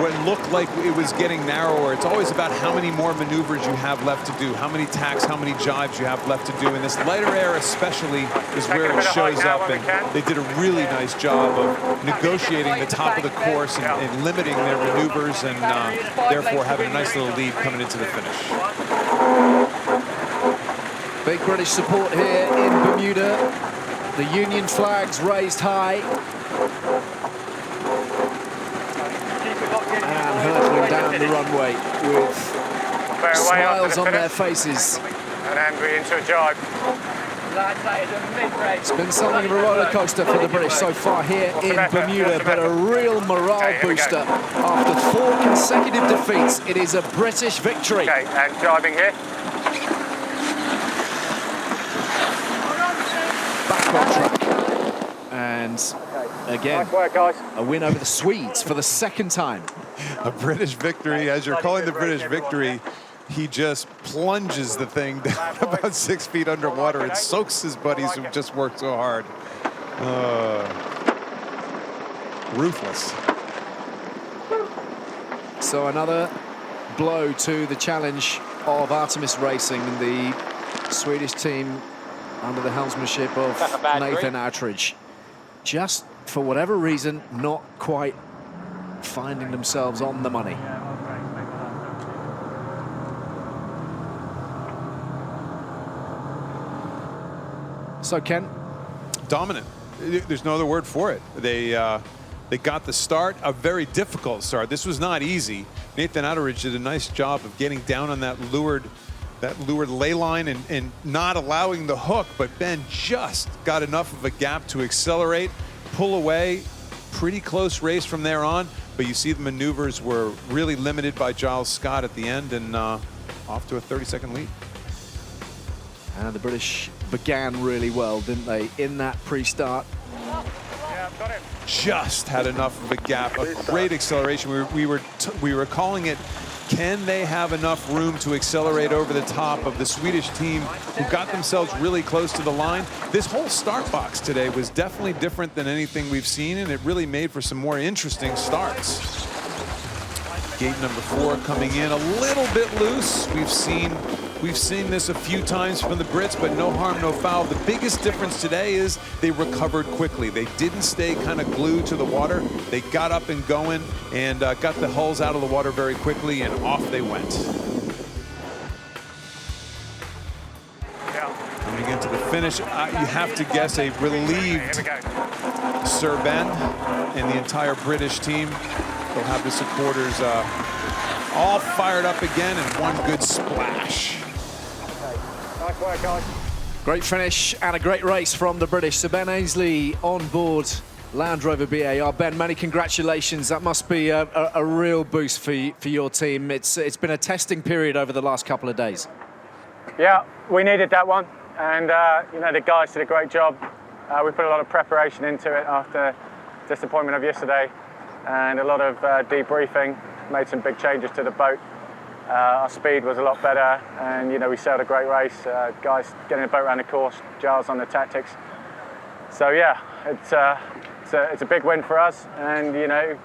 [SPEAKER 2] What looked like it was getting narrower. It's always about how many more maneuvers you have left to do, how many tacks, how many jibes you have left to do. And this lighter air especially is where it shows up. And they did a really nice job of negotiating the top of the course and limiting their maneuvers, and therefore having a nice little lead coming into the finish.
[SPEAKER 4] Big British support here in Bermuda. The Union flags raised high. And hurtling down the runway with smiles on their faces.
[SPEAKER 14] And angry into a jibe.
[SPEAKER 4] It's been something of a roller coaster for the British so far here in Bermuda, but a real morale booster. After 4 consecutive defeats, it is a British victory.
[SPEAKER 14] Okay, and jibing here.
[SPEAKER 4] Back on track. And again,
[SPEAKER 14] nice work, guys.
[SPEAKER 4] A win over the Swedes for the 2nd time.
[SPEAKER 2] A British victory, as you're calling the British victory. He just plunges the thing down about 6 feet underwater and soaks his buddies who just worked so hard. Ruthless.
[SPEAKER 4] So another blow to the challenge of Artemis Racing, the Swedish team under the helmsmanship of Nathan Outridge. Just for whatever reason, not quite finding themselves on the money. So, Ken?
[SPEAKER 2] Dominant. there's no other word for it. They got the start, a very difficult start. This was not easy. Nathan Outteridge did a nice job of getting down on that lured ley line and not allowing the hook, but Ben just got enough of a gap to accelerate, pull away. Pretty close race from there on, but you see the maneuvers were really limited by Giles Scott at the end, and off to a 30-second lead.
[SPEAKER 4] And the British began really well, didn't they, in that pre-start?
[SPEAKER 14] Yeah, got him.
[SPEAKER 2] Just had enough of a gap, a great acceleration. We were calling it, can they have enough room to accelerate over the top of the Swedish team who got themselves really close to the line? This whole start box today was definitely different than anything we've seen, and it really made for some more interesting starts. Gate number 4 coming in a little bit loose. We've seen this a few times from the Brits, but no harm, no foul. The biggest difference today is they recovered quickly. They didn't stay kind of glued to the water. They got up and going and got the hulls out of the water very quickly, and off they went. Coming into the finish, you have to guess a relieved Sir Ben and the entire British team. They'll have the supporters all fired up again, and one good splash.
[SPEAKER 14] Nice work, guys.
[SPEAKER 4] Great finish and a great race from the British. So Ben Ainsley on board Land Rover BAR. Ben, many congratulations. That must be a real boost for your team. It's been a testing period over the last couple of days.
[SPEAKER 14] Yeah, we needed that one, and you know, the guys did a great job. We put a lot of preparation into it after the disappointment of yesterday, and a lot of debriefing. Made some big changes to the boat. Our speed was a lot better, and you know, we sailed a great race. Guys getting the boat around the course, Giles on the tactics. So yeah, it's a big win for us, and you know,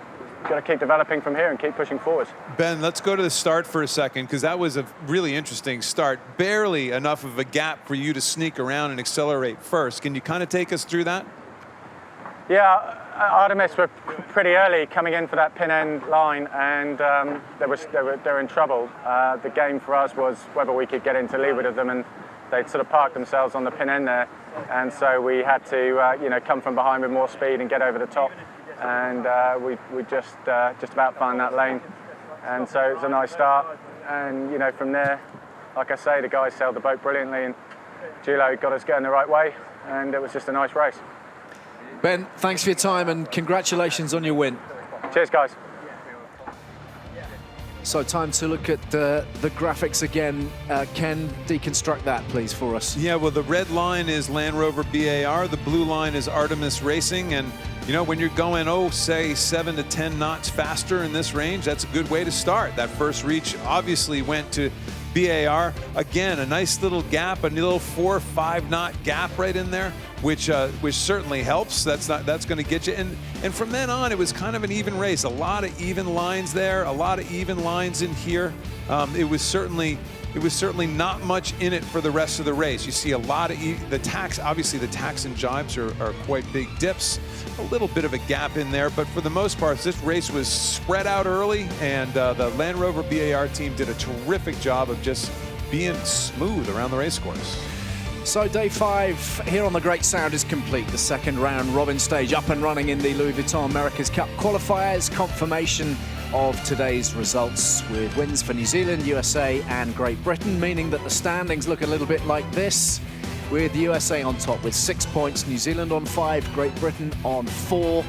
[SPEAKER 14] got to keep developing from here and keep pushing forward.
[SPEAKER 2] Ben, let's go to the start for a second, because that was a really interesting start. Barely enough of a gap for you to sneak around and accelerate first. Can you kind of take us through that?
[SPEAKER 14] Yeah, Artemis were pretty early coming in for that pin end line, and they were in trouble. The game for us was whether we could get into leeward of them, and they'd sort of parked themselves on the pin end there, and so we had to you know, come from behind with more speed and get over the top, and we just about found that lane, and so it was a nice start. And you know, from there, like I say, the guys sailed the boat brilliantly, and Gilo got us going the right way, and it was just a nice race.
[SPEAKER 4] Ben, thanks for your time and congratulations on your win.
[SPEAKER 14] Cheers, guys.
[SPEAKER 4] So time to look at the graphics again. Ken, deconstruct that, please, for us.
[SPEAKER 2] Yeah, well, the red line is Land Rover BAR. The blue line is Artemis Racing. And, you know, when you're going, say 7 to 10 knots faster in this range, that's a good way to start. That first reach obviously went to BAR. Again, a nice little gap, a little 4 or 5 knot gap right in there, which certainly helps. That's going to get you. And from then on, it was kind of an even race. A lot of even lines there, a lot of even lines in here. It was certainly not much in it for the rest of the race. You see a lot of the tacks. Obviously, the tacks and jibes are quite big dips. A little bit of a gap in there, but for the most part, this race was spread out early, and the Land Rover BAR team did a terrific job of just being smooth around the race course.
[SPEAKER 4] So day 5 here on the Great Sound is complete. The second round robin stage up and running in the Louis Vuitton America's Cup qualifiers. Confirmation of today's results with wins for New Zealand, USA and Great Britain, meaning that the standings look a little bit like this, with the USA on top with 6 points, New Zealand on 5, Great Britain on 4,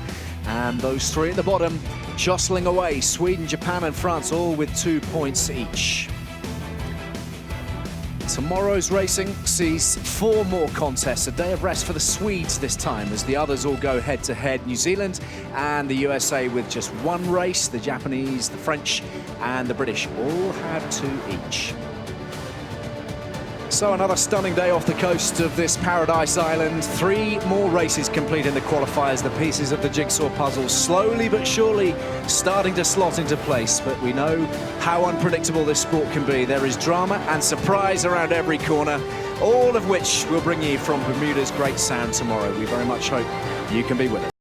[SPEAKER 4] and those 3 at the bottom jostling away, Sweden, Japan and France all with 2 points each. Tomorrow's racing sees 4 more contests, a day of rest for the Swedes this time, as the others all go head-to-head. New Zealand and the USA with just 1 race. The Japanese, the French and the British all have 2 each. So another stunning day off the coast of this paradise island. 3 more races complete in the qualifiers. The pieces of the jigsaw puzzle slowly but surely starting to slot into place. But we know how unpredictable this sport can be. There is drama and surprise around every corner, all of which we'll bring you from Bermuda's Great Sound tomorrow. We very much hope you can be with us.